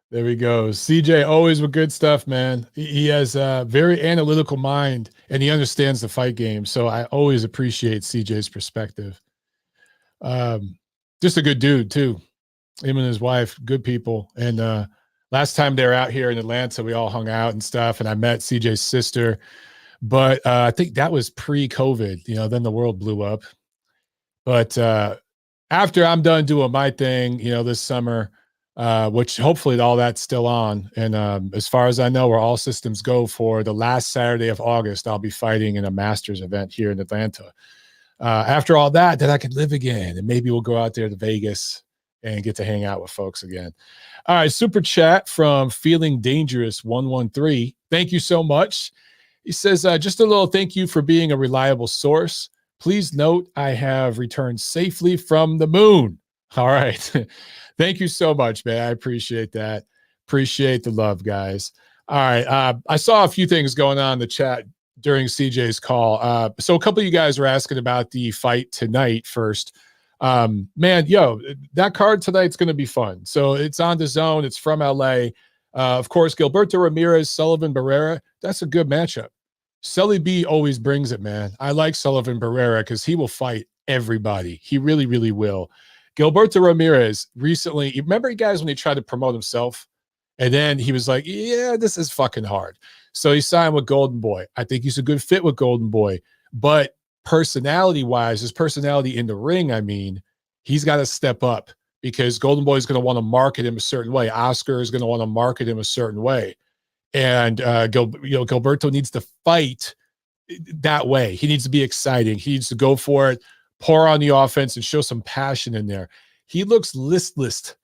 There we go. CJ, always with good stuff, man. He has a very analytical mind, and he understands the fight game. So I always appreciate CJ's perspective. Just a good dude, too. Him and his wife, good people. And last time they were out here in Atlanta, we all hung out and stuff, and I met CJ's sister. But I think that was pre-COVID. Then the world blew up. But after I'm done doing my thing, this summer, which hopefully all that's still on. And as far as I know, where all systems go for the last Saturday of August, I'll be fighting in a Masters event here in Atlanta. After all that, then I can live again. And maybe we'll go out there to Vegas and get to hang out with folks again. All right, super chat from Feeling Dangerous 113. Thank you so much. He says, just a little thank you for being a reliable source. Please note I have returned safely from the moon. All right. Thank you so much, man. I appreciate that. Appreciate the love, guys. All right. I saw a few things going on in the chat during CJ's call. So a couple of you guys were asking about the fight tonight first. Man, that card tonight's going to be fun. So it's on the zone. It's from LA. Of course, Gilberto Ramirez, Sullivan Barrera. That's a good matchup. Sully B always brings it, man. I like Sullivan Barrera because he will fight everybody. He really, really will. Gilberto Ramirez recently, you remember you guys when he tried to promote himself? And then he was like, yeah, this is fucking hard. So he signed with Golden Boy. I think he's a good fit with Golden Boy. But personality-wise, his personality in the ring, I mean, he's got to step up because Golden Boy is going to want to market him a certain way. Oscar is going to want to market him a certain way. And Gilberto needs to fight that way. He needs to be exciting. He needs to go for it, pour on the offense, and show some passion in there. He looks listless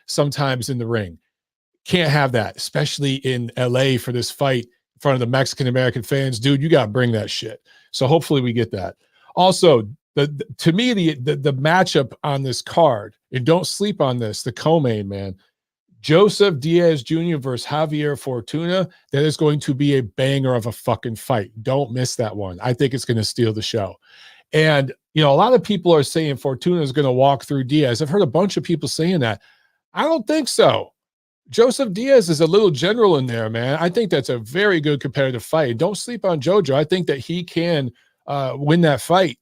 sometimes in the ring. Can't have that, especially in LA for this fight in front of the Mexican-American fans. Dude, you got to bring that shit. So hopefully we get that. Also, to me, the matchup on this card, and don't sleep on this, the co-main, man, Joseph Diaz Jr. versus Javier Fortuna, that is going to be a banger of a fucking fight. Don't miss that one. I think it's going to steal the show. And, a lot of people are saying Fortuna is going to walk through Diaz. I've heard a bunch of people saying that. I don't think so. Joseph Diaz is a little general in there, man. I think that's a very good competitive fight. Don't sleep on JoJo. I think that he can win that fight.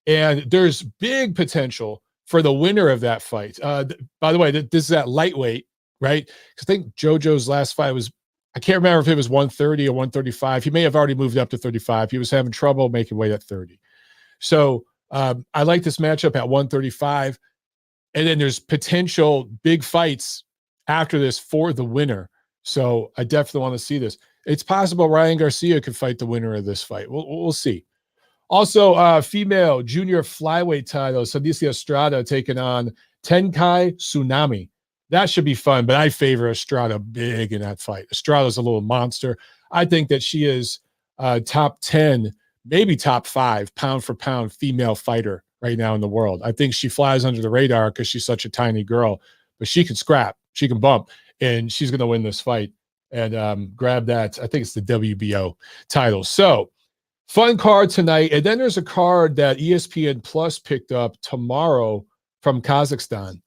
And there's big potential for the winner of that fight. By the way, this is at lightweight, right? Because I think JoJo's last fight was, I can't remember if it was 130 or 135. He may have already moved up to 35. He was having trouble making weight at 30. So I like this matchup at 135. And then there's potential big fights after this for the winner. So I definitely want to see this. It's possible Ryan Garcia could fight the winner of this fight. We'll see. Also, female junior flyweight title, Sadicia Estrada taking on Tenkai Tsunami. That should be fun, but I favor Estrada big in that fight. Estrada's a little monster. I think that she is top 10, maybe top 5 pound for pound female fighter right now in the world. I think she flies under the radar because she's such a tiny girl, but she can scrap, she can bump, and she's going to win this fight and grab that. I think it's the WBO title. So fun card tonight. And then there's a card that ESPN Plus picked up tomorrow from Kazakhstan,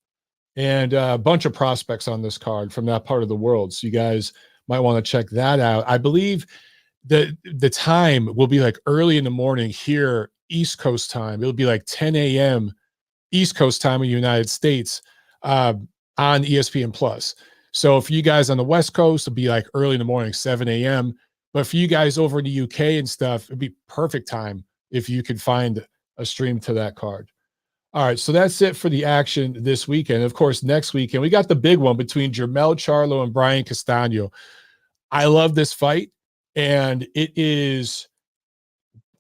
and a bunch of prospects on this card from that part of the world. So you guys might want to check that out. I believe the time will be like early in the morning here, East Coast time. It'll be like 10 a.m. East Coast time in the United States on ESPN Plus. So for you guys on the West Coast, it'll be like early in the morning, 7 a.m. But for you guys over in the UK and stuff, it'd be perfect time if you could find a stream to that card. All right, so that's it for the action this weekend. Of course, next weekend, we got the big one between Jermell Charlo and Brian Castano. I love this fight, and it is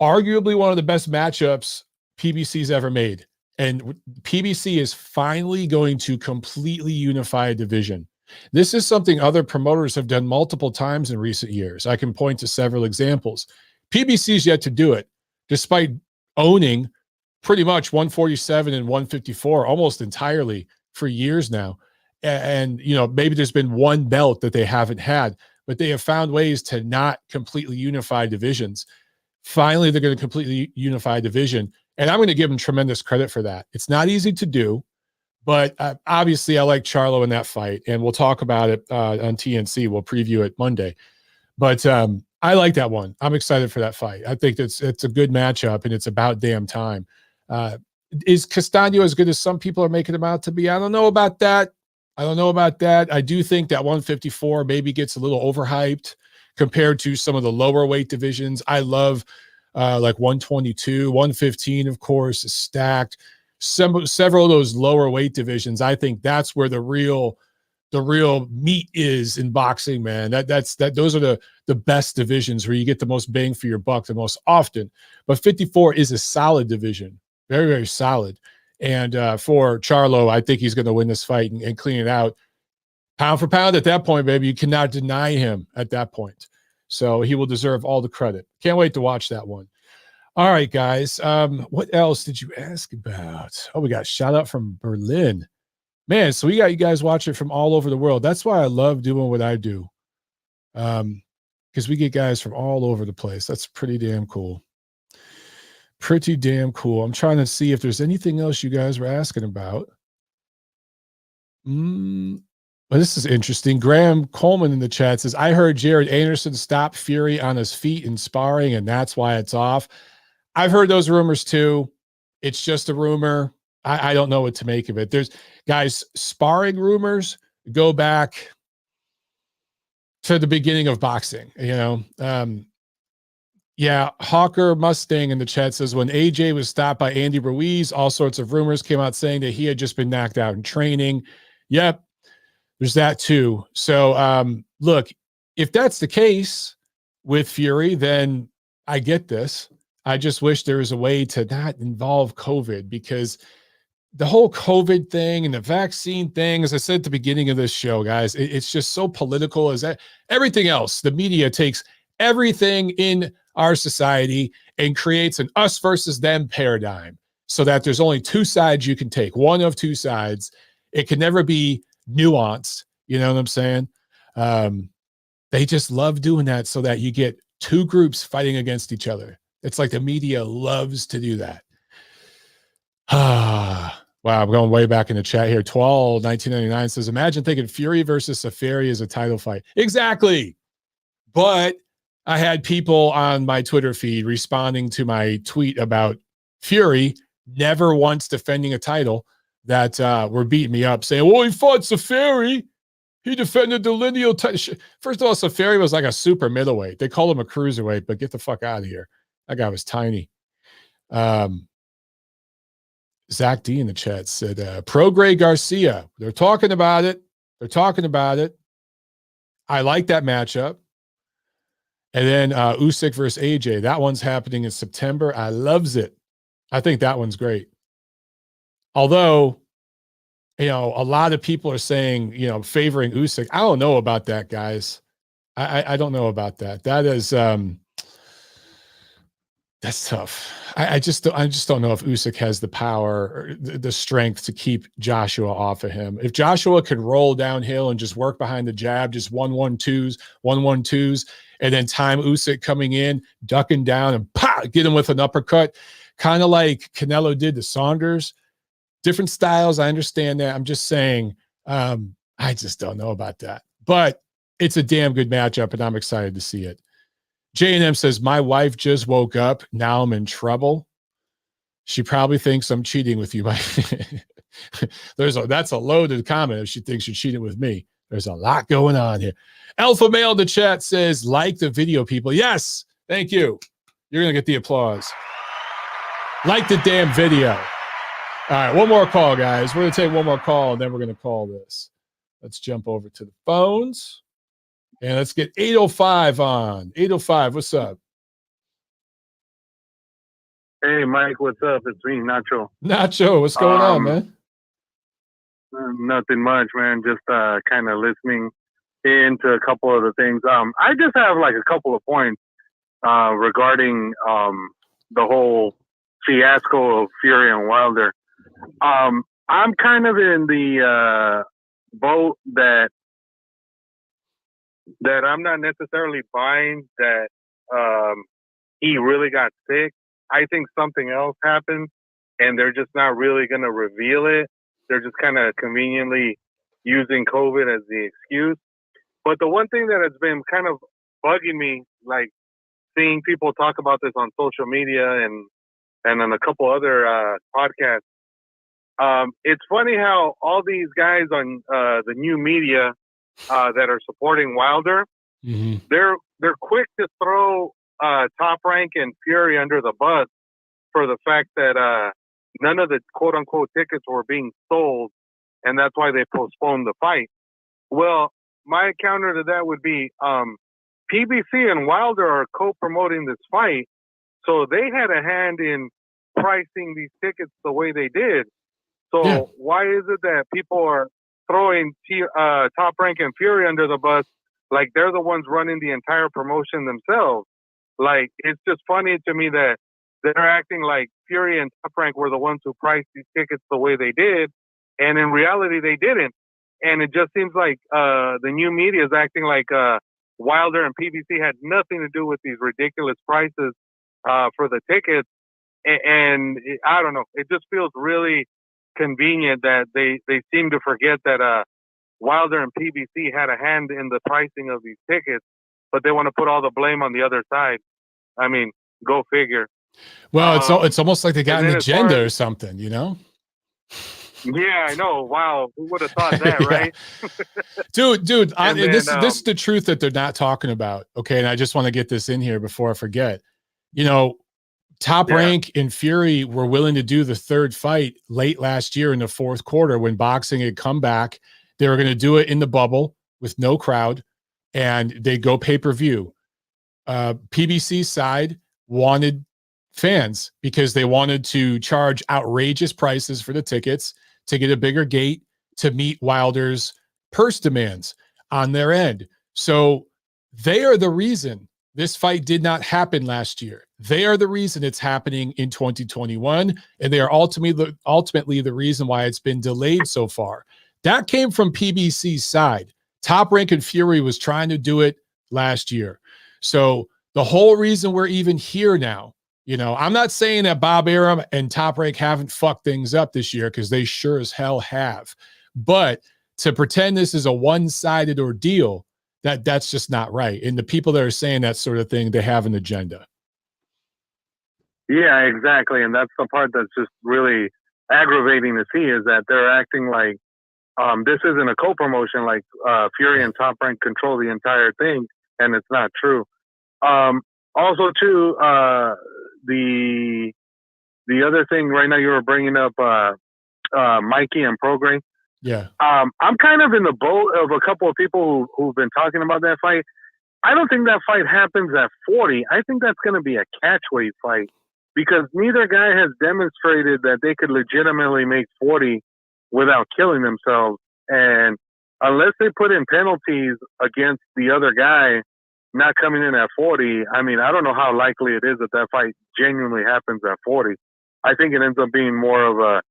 arguably one of the best matchups PBC's ever made. And PBC is finally going to completely unify a division. This is something other promoters have done multiple times in recent years. I can point to several examples. PBC's yet to do it, despite owning pretty much 147 and 154 almost entirely for years now. And maybe there's been one belt that they haven't had, but they have found ways to not completely unify divisions. Finally, they're going to completely unify division. And I'm going to give them tremendous credit for that. It's not easy to do, but obviously I like Charlo in that fight, and we'll talk about it on TNC. We'll preview it Monday. But I like that one. I'm excited for that fight. I think it's a good matchup, and it's about damn time. Is Castano as good as some people are making him out to be? I don't know about that. I do think that 154 maybe gets a little overhyped compared to some of the lower weight divisions. I love like 122, 115, of course, is stacked. Several of those lower weight divisions, I think that's where the real meat is in boxing, man. Those are the best divisions where you get the most bang for your buck the most often. But 54 is a solid division, very, very solid. And for Charlo, I think he's going to win this fight and clean it out. Pound for pound at that point, baby, you cannot deny him at that point. So he will deserve all the credit. Can't wait to watch that one. All right, guys. What else did you ask about? Oh, we got a shout out from Berlin. Man, so we got you guys watching from all over the world. That's why I love doing what I do. Because we get guys from all over the place. That's pretty damn cool. Pretty damn cool. I'm trying to see if there's anything else you guys were asking about. Well, this is interesting. Graham Coleman in the chat says, I heard Jared Anderson stop Fury on his feet in sparring, and that's why it's off. I've heard those rumors too. It's just a rumor. I don't know what to make of it. There's, guys, sparring rumors go back to the beginning of boxing, you know. Yeah, Hawker Mustang in the chat says, when AJ was stopped by Andy Ruiz, all sorts of rumors came out saying that he had just been knocked out in training. Yep, there's that too. So, look, if that's the case with Fury, then I get this. I just wish there was a way to not involve COVID, because the whole COVID thing and the vaccine thing, as I said at the beginning of this show, guys, it's just so political. As that everything else, the media takes everything in our society and creates an us versus them paradigm, so that there's only two sides you can take, one of two sides. It can never be nuanced. You know what I'm saying? They just love doing that so that you get two groups fighting against each other. It's like the media loves to do that. Wow, I'm going way back in the chat here. 1999 says, imagine thinking Fury versus Safari is a title fight. Exactly. But I had people on my Twitter feed responding to my tweet about Fury never once defending a title that were beating me up, saying, well, he fought Safari. He defended the lineal title. First of all, Safari was like a super middleweight. They call him a cruiserweight, but get the fuck out of here. That guy was tiny. Zach D in the chat said, Prograis Garcia. They're talking about it. They're talking about it. I like that matchup. And then Usyk versus AJ. That one's happening in September. I loves it. I think that one's great. Although, you know, a lot of people are saying, you know, favoring Usyk. I don't know about that, guys. I don't know about that. That is that's tough. I just don't know if Usyk has the power or the strength to keep Joshua off of him. If Joshua could roll downhill and just work behind the jab, just 1-1-2s, and then time Usyk coming in, ducking down and get him with an uppercut, kind of like Canelo did to Saunders. Different styles. I understand that. I'm just saying, I just don't know about that. But it's a damn good matchup, and I'm excited to see it. J&M says, my wife just woke up. Now I'm in trouble. She probably thinks I'm cheating with you. That's a loaded comment if she thinks you're cheating with me. There's a lot going on here. Alpha Male in the chat says, like the video, people. Yes, thank you. You're going to get the applause. Like the damn video. All right, one more call, guys. We're going to take one more call, and then we're going to call this. Let's jump over to the phones. And let's get 805 on. 805, what's up? Hey, Mike, what's up? It's me, Nacho. Nacho, what's going on, man? Nothing much, man. Just kind of listening into a couple of the things. I just have like a couple of points regarding the whole fiasco of Fury and Wilder. I'm kind of in the boat that I'm not necessarily buying that he really got sick. I think something else happened, and they're just not really going to reveal it. They're just kind of conveniently using COVID as the excuse. But the one thing that has been kind of bugging me, like seeing people talk about this on social media and on a couple other podcasts, it's funny how all these guys on the new media that are supporting Wilder, they're quick to throw Top Rank and Fury under the bus for the fact that none of the quote-unquote tickets were being sold, and that's why they postponed the fight. Well, my counter to that would be PBC and Wilder are co-promoting this fight, so they had a hand in pricing these tickets the way they did. So why is it that people are throwing Top Rank and Fury under the bus like they're the ones running the entire promotion themselves? Like, it's just funny to me that they're acting like Fury and Top Rank were the ones who priced these tickets the way they did, and in reality they didn't. And it just seems like the new media is acting like Wilder and PBC had nothing to do with these ridiculous prices for the tickets. And I don't know, it just feels really convenient that they seem to forget that Wilder and PBC had a hand in the pricing of these tickets, but they want to put all the blame on the other side. I mean, go figure. Well, it's almost like they got an agenda or something, you know? Yeah, I know. Wow, who would have thought that, right? dude. This is the truth that they're not talking about. Okay, and I just want to get this in here before I forget. You know, Top Rank and Fury were willing to do the third fight late last year in the fourth quarter when boxing had come back. They were going to do it in the bubble with no crowd, and they go pay-per-view. PBC side wanted fans because they wanted to charge outrageous prices for the tickets to get a bigger gate to meet Wilder's purse demands on their end. So they are the reason this fight did not happen last year. They are the reason it's happening in 2021, and they are ultimately the reason why it's been delayed so far. That came from PBC's side. Top Rank and Fury was trying to do it last year. So the whole reason we're even here now, you know, I'm not saying that Bob Arum and Top Rank haven't fucked things up this year, because they sure as hell have. But to pretend this is a one-sided ordeal, that's just not right. And the people that are saying that sort of thing, they have an agenda. Yeah, exactly. And that's the part that's just really aggravating to see, is that they're acting like this isn't a co-promotion, like Fury and Top Rank control the entire thing, and it's not true. Also, too, the other thing right now, you were bringing up Mikey and Prograis. Yeah. I'm kind of in the boat of a couple of people who've been talking about that fight. I don't think that fight happens at 40. I think that's going to be a catchweight fight, because neither guy has demonstrated that they could legitimately make 40 without killing themselves. And unless they put in penalties against the other guy not coming in at 40, I mean, I don't know how likely it is that that fight genuinely happens at 40. I think it ends up being more of a,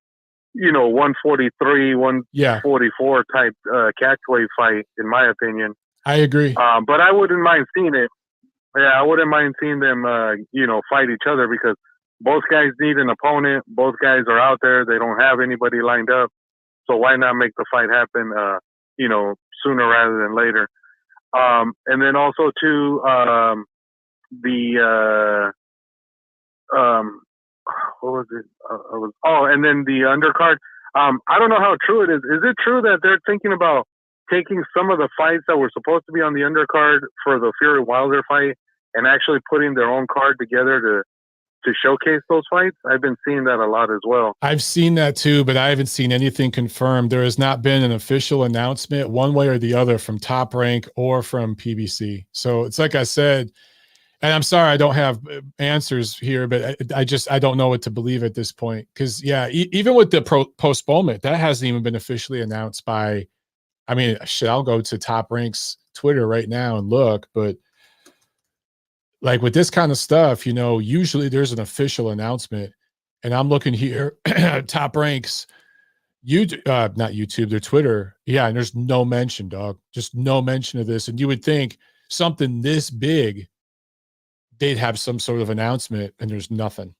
143, 144 type catchweight fight, in my opinion. I agree. But I wouldn't mind seeing it. Yeah, I wouldn't mind seeing them, fight each other, because both guys need an opponent. Both guys are out there. They don't have anybody lined up. So why not make the fight happen, sooner rather than later? And then also too, what was it? And then the undercard. I don't know how true it is. Is it true that they're thinking about taking some of the fights that were supposed to be on the undercard for the Fury-Wilder fight and actually putting their own card together to showcase those fights? I've been seeing that a lot as well. I've seen that too, but I haven't seen anything confirmed. There has not been an official announcement one way or the other from Top Rank or from PBC. So it's like I said, and I'm sorry I don't have answers here, but I don't know what to believe at this point. Because, yeah, even with the postponement, that hasn't even been officially announced by, I mean, shit, I'll go to Top Rank's Twitter right now and look, but like with this kind of stuff, usually there's an official announcement, and I'm looking here, Top Rank's YouTube, not YouTube, their Twitter. Yeah. And there's no mention, dog, just no mention of this. And you would think something this big, they'd have some sort of announcement, and there's nothing.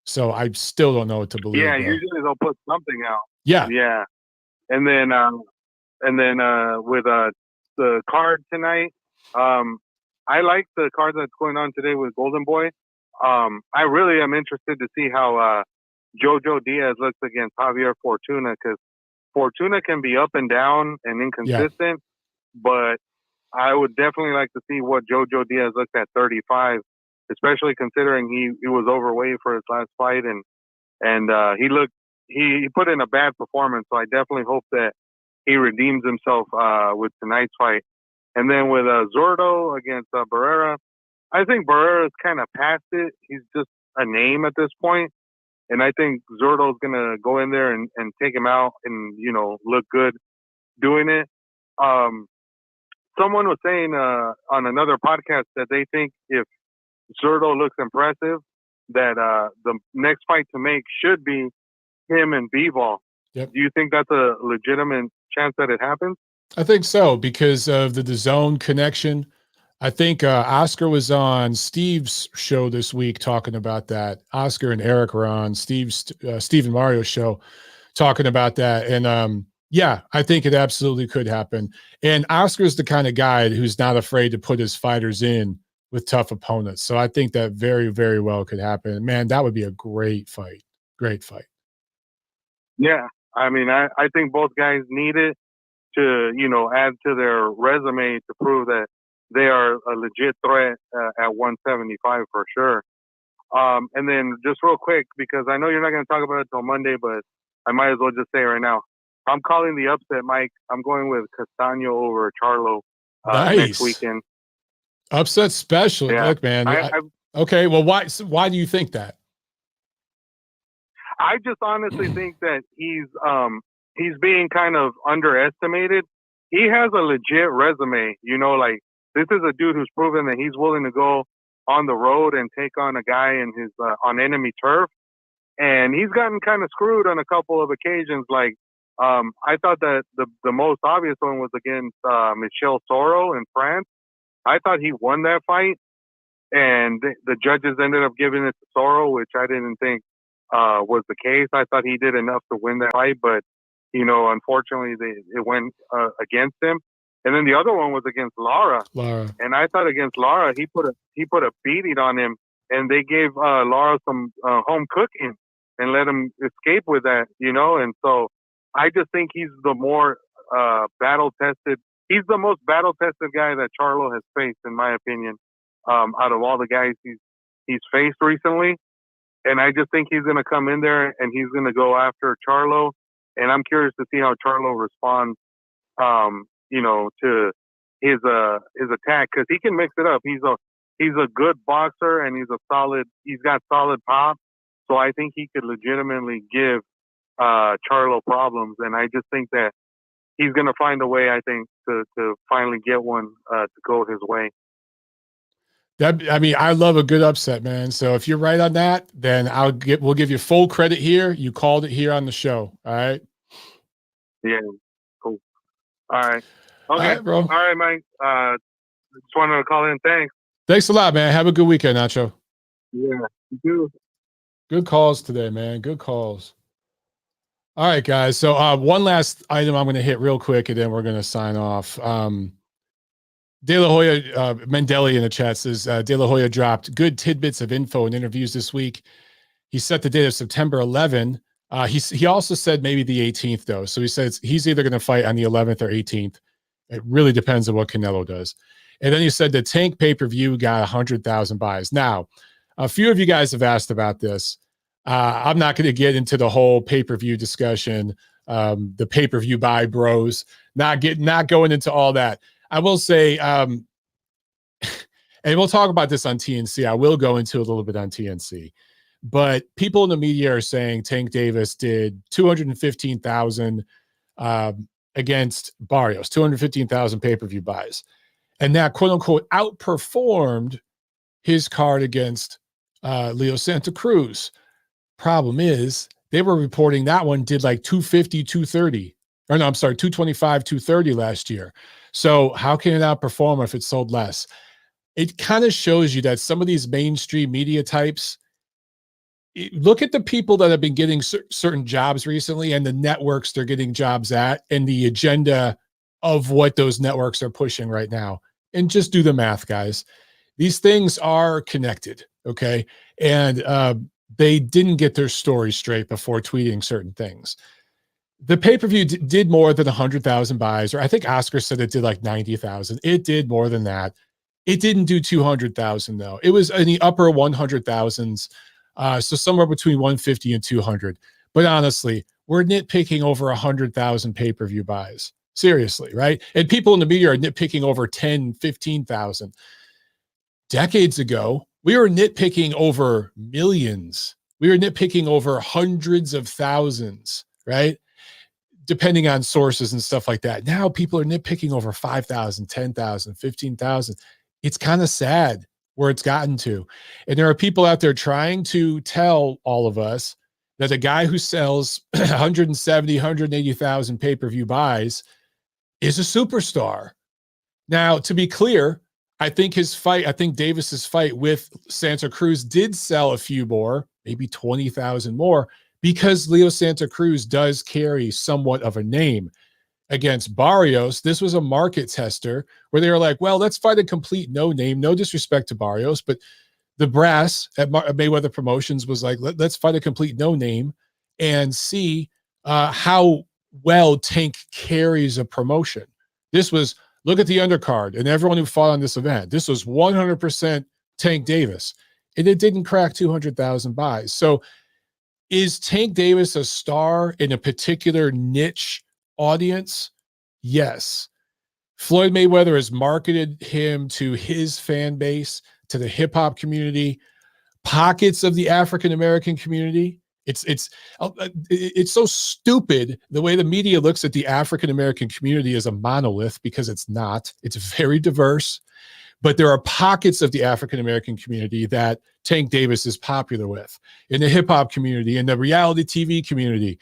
So I still don't know what to believe. Yeah. Though. Usually they'll put something out. Yeah. Yeah. And then with the card tonight, I like the card that's going on today with Golden Boy. I really am interested to see how Jojo Diaz looks against Javier Fortuna, because Fortuna can be up and down and inconsistent, but I would definitely like to see what Jojo Diaz looks at 35, especially considering he was overweight for his last fight, and he put in a bad performance. So I definitely hope that he redeems himself with tonight's fight. And then with Zurdo against Barrera, I think Barrera's kind of past it. He's just a name at this point. And I think Zurdo's going to go in there and take him out and, look good doing it. Someone was saying on another podcast that they think if Zurdo looks impressive, that the next fight to make should be him and Bivol. Yep. Do you think that's a legitimate chance that it happens? I think so, because of the DAZN connection. I think Oscar was on Steve's show this week talking about that. Oscar and Eric were on Steve and Mario's show talking about that. And yeah, I think it absolutely could happen. And Oscar's the kind of guy who's not afraid to put his fighters in with tough opponents. So I think that very, very well could happen. Man, that would be a great fight. Great fight. Yeah. I mean, I think both guys need it to, add to their resume to prove that they are a legit threat at 175 for sure. And then just real quick, because I know you're not going to talk about it till Monday, but I might as well just say right now, I'm calling the upset, Mike. I'm going with Castaño over Charlo next weekend. Upset special. Yeah. Look, man. Okay, well, why do you think that? I just honestly think that he's being kind of underestimated. He has a legit resume, like this is a dude who's proven that he's willing to go on the road and take on a guy in his on enemy turf, and he's gotten kind of screwed on a couple of occasions. Like I thought that the most obvious one was against Michel Toro in France. I thought he won that fight, and the judges ended up giving it to Toro, which I didn't think was the case. I thought he did enough to win that fight, but unfortunately, it went against him. And then the other one was against Lara. And I thought against Lara, he put a beating on him, and they gave Lara some home cooking and let him escape with that, And so I just think he's the more battle tested. He's the most battle tested guy that Charlo has faced, in my opinion, out of all the guys he's faced recently. And I just think he's going to come in there and he's going to go after Charlo. And I'm curious to see how Charlo responds, to his attack, because he can mix it up. He's a good boxer and he's got solid pop. So I think he could legitimately give Charlo problems. And I just think that he's going to find a way, I think, to finally get one to go his way. I love a good upset, man. So if you're right on that, then we'll give you full credit here. You called it here on the show. All right. Yeah. Cool. All right. Okay. All right, bro. All right, Mike. Just wanted to call in. Thanks. Thanks a lot, man. Have a good weekend, Nacho. Yeah. You too. Good calls today, man. Good calls. All right, guys. So one last item I'm going to hit real quick, and then we're going to sign off. De La Hoya, Mendelli in the chat says, De La Hoya dropped good tidbits of info and interviews this week. He set the date of September 11. He also said maybe the 18th, though. So he says he's either going to fight on the 11th or 18th. It really depends on what Canelo does. And then he said the Tank pay-per-view got 100,000 buys. Now, a few of you guys have asked about this. I'm not going to get into the whole pay-per-view discussion, the pay-per-view buy bros, not going into all that. I will say, and we'll talk about this on TNC. I will go into a little bit on TNC, but people in the media are saying Tank Davis did 215,000 against Barrios, 215,000 pay-per-view buys, and that quote unquote outperformed his card against Leo Santa Cruz. Problem is, they were reporting that one did like 250, 230. Or no, I'm sorry, 225, 230 last year. So how can it outperform if it sold less? It kind of shows you that some of these mainstream media types, look at the people that have been getting certain jobs recently and the networks they're getting jobs at and the agenda of what those networks are pushing right now. And just do the math, guys. These things are connected, okay? And they didn't get their story straight before tweeting certain things. The pay-per-view did more than 100,000 buys, or I think Oscar said it did like 90,000. It did more than that. It didn't do 200,000 though. It was in the upper 100,000s. So somewhere between 150 and 200. But honestly, we're nitpicking over 100,000 pay-per-view buys. Seriously, right? And people in the media are nitpicking over 10, 15,000. Decades ago, we were nitpicking over millions. We were nitpicking over hundreds of thousands, right? Depending on sources and stuff like that. Now people are nitpicking over 5,000, 10,000, 15,000. It's kind of sad where it's gotten to. And there are people out there trying to tell all of us that a guy who sells 170, 180,000 pay-per-view buys is a superstar. Now, to be clear, I think Davis's fight with Santa Cruz did sell a few more, maybe 20,000 more, because Leo Santa Cruz does carry somewhat of a name. Against Barrios, this was a market tester where they were like, well, let's fight a complete no name, no disrespect to Barrios, but the brass at Mayweather Promotions was like, let's fight a complete no name and see how well Tank carries a promotion. This was, look at the undercard and everyone who fought on this event. This was 100% Tank Davis, and it didn't crack 200,000 buys. So is Tank Davis a star in a particular niche audience? Yes. Floyd Mayweather has marketed him to his fan base, to the hip hop community, pockets of the African American community. It's so stupid the way the media looks at the African American community as a monolith, because it's not. It's very diverse, but there are pockets of the African American community that Tank Davis is popular with, in the hip hop community, in the reality TV community,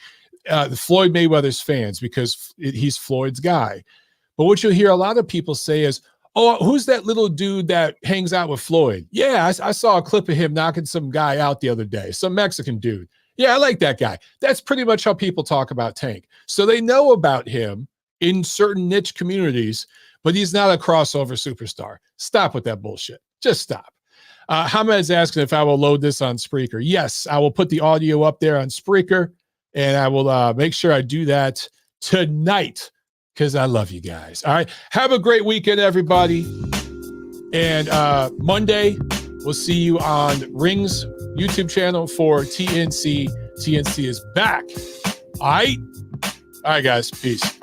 the Floyd Mayweather's fans, because he's Floyd's guy. But what you'll hear a lot of people say is, oh, who's that little dude that hangs out with Floyd? Yeah, I saw a clip of him knocking some guy out the other day, some Mexican dude. Yeah, I like that guy. That's pretty much how people talk about Tank. So they know about him in certain niche communities, but he's not a crossover superstar. Stop with that bullshit. Just stop. Hamed is asking if I will load this on Spreaker. Yes, I will put the audio up there on Spreaker, and I will make sure I do that tonight, because I love you guys. All right. Have a great weekend, everybody. And Monday, we'll see you on Ring's YouTube channel for TNC. TNC is back. All right. All right, guys. Peace.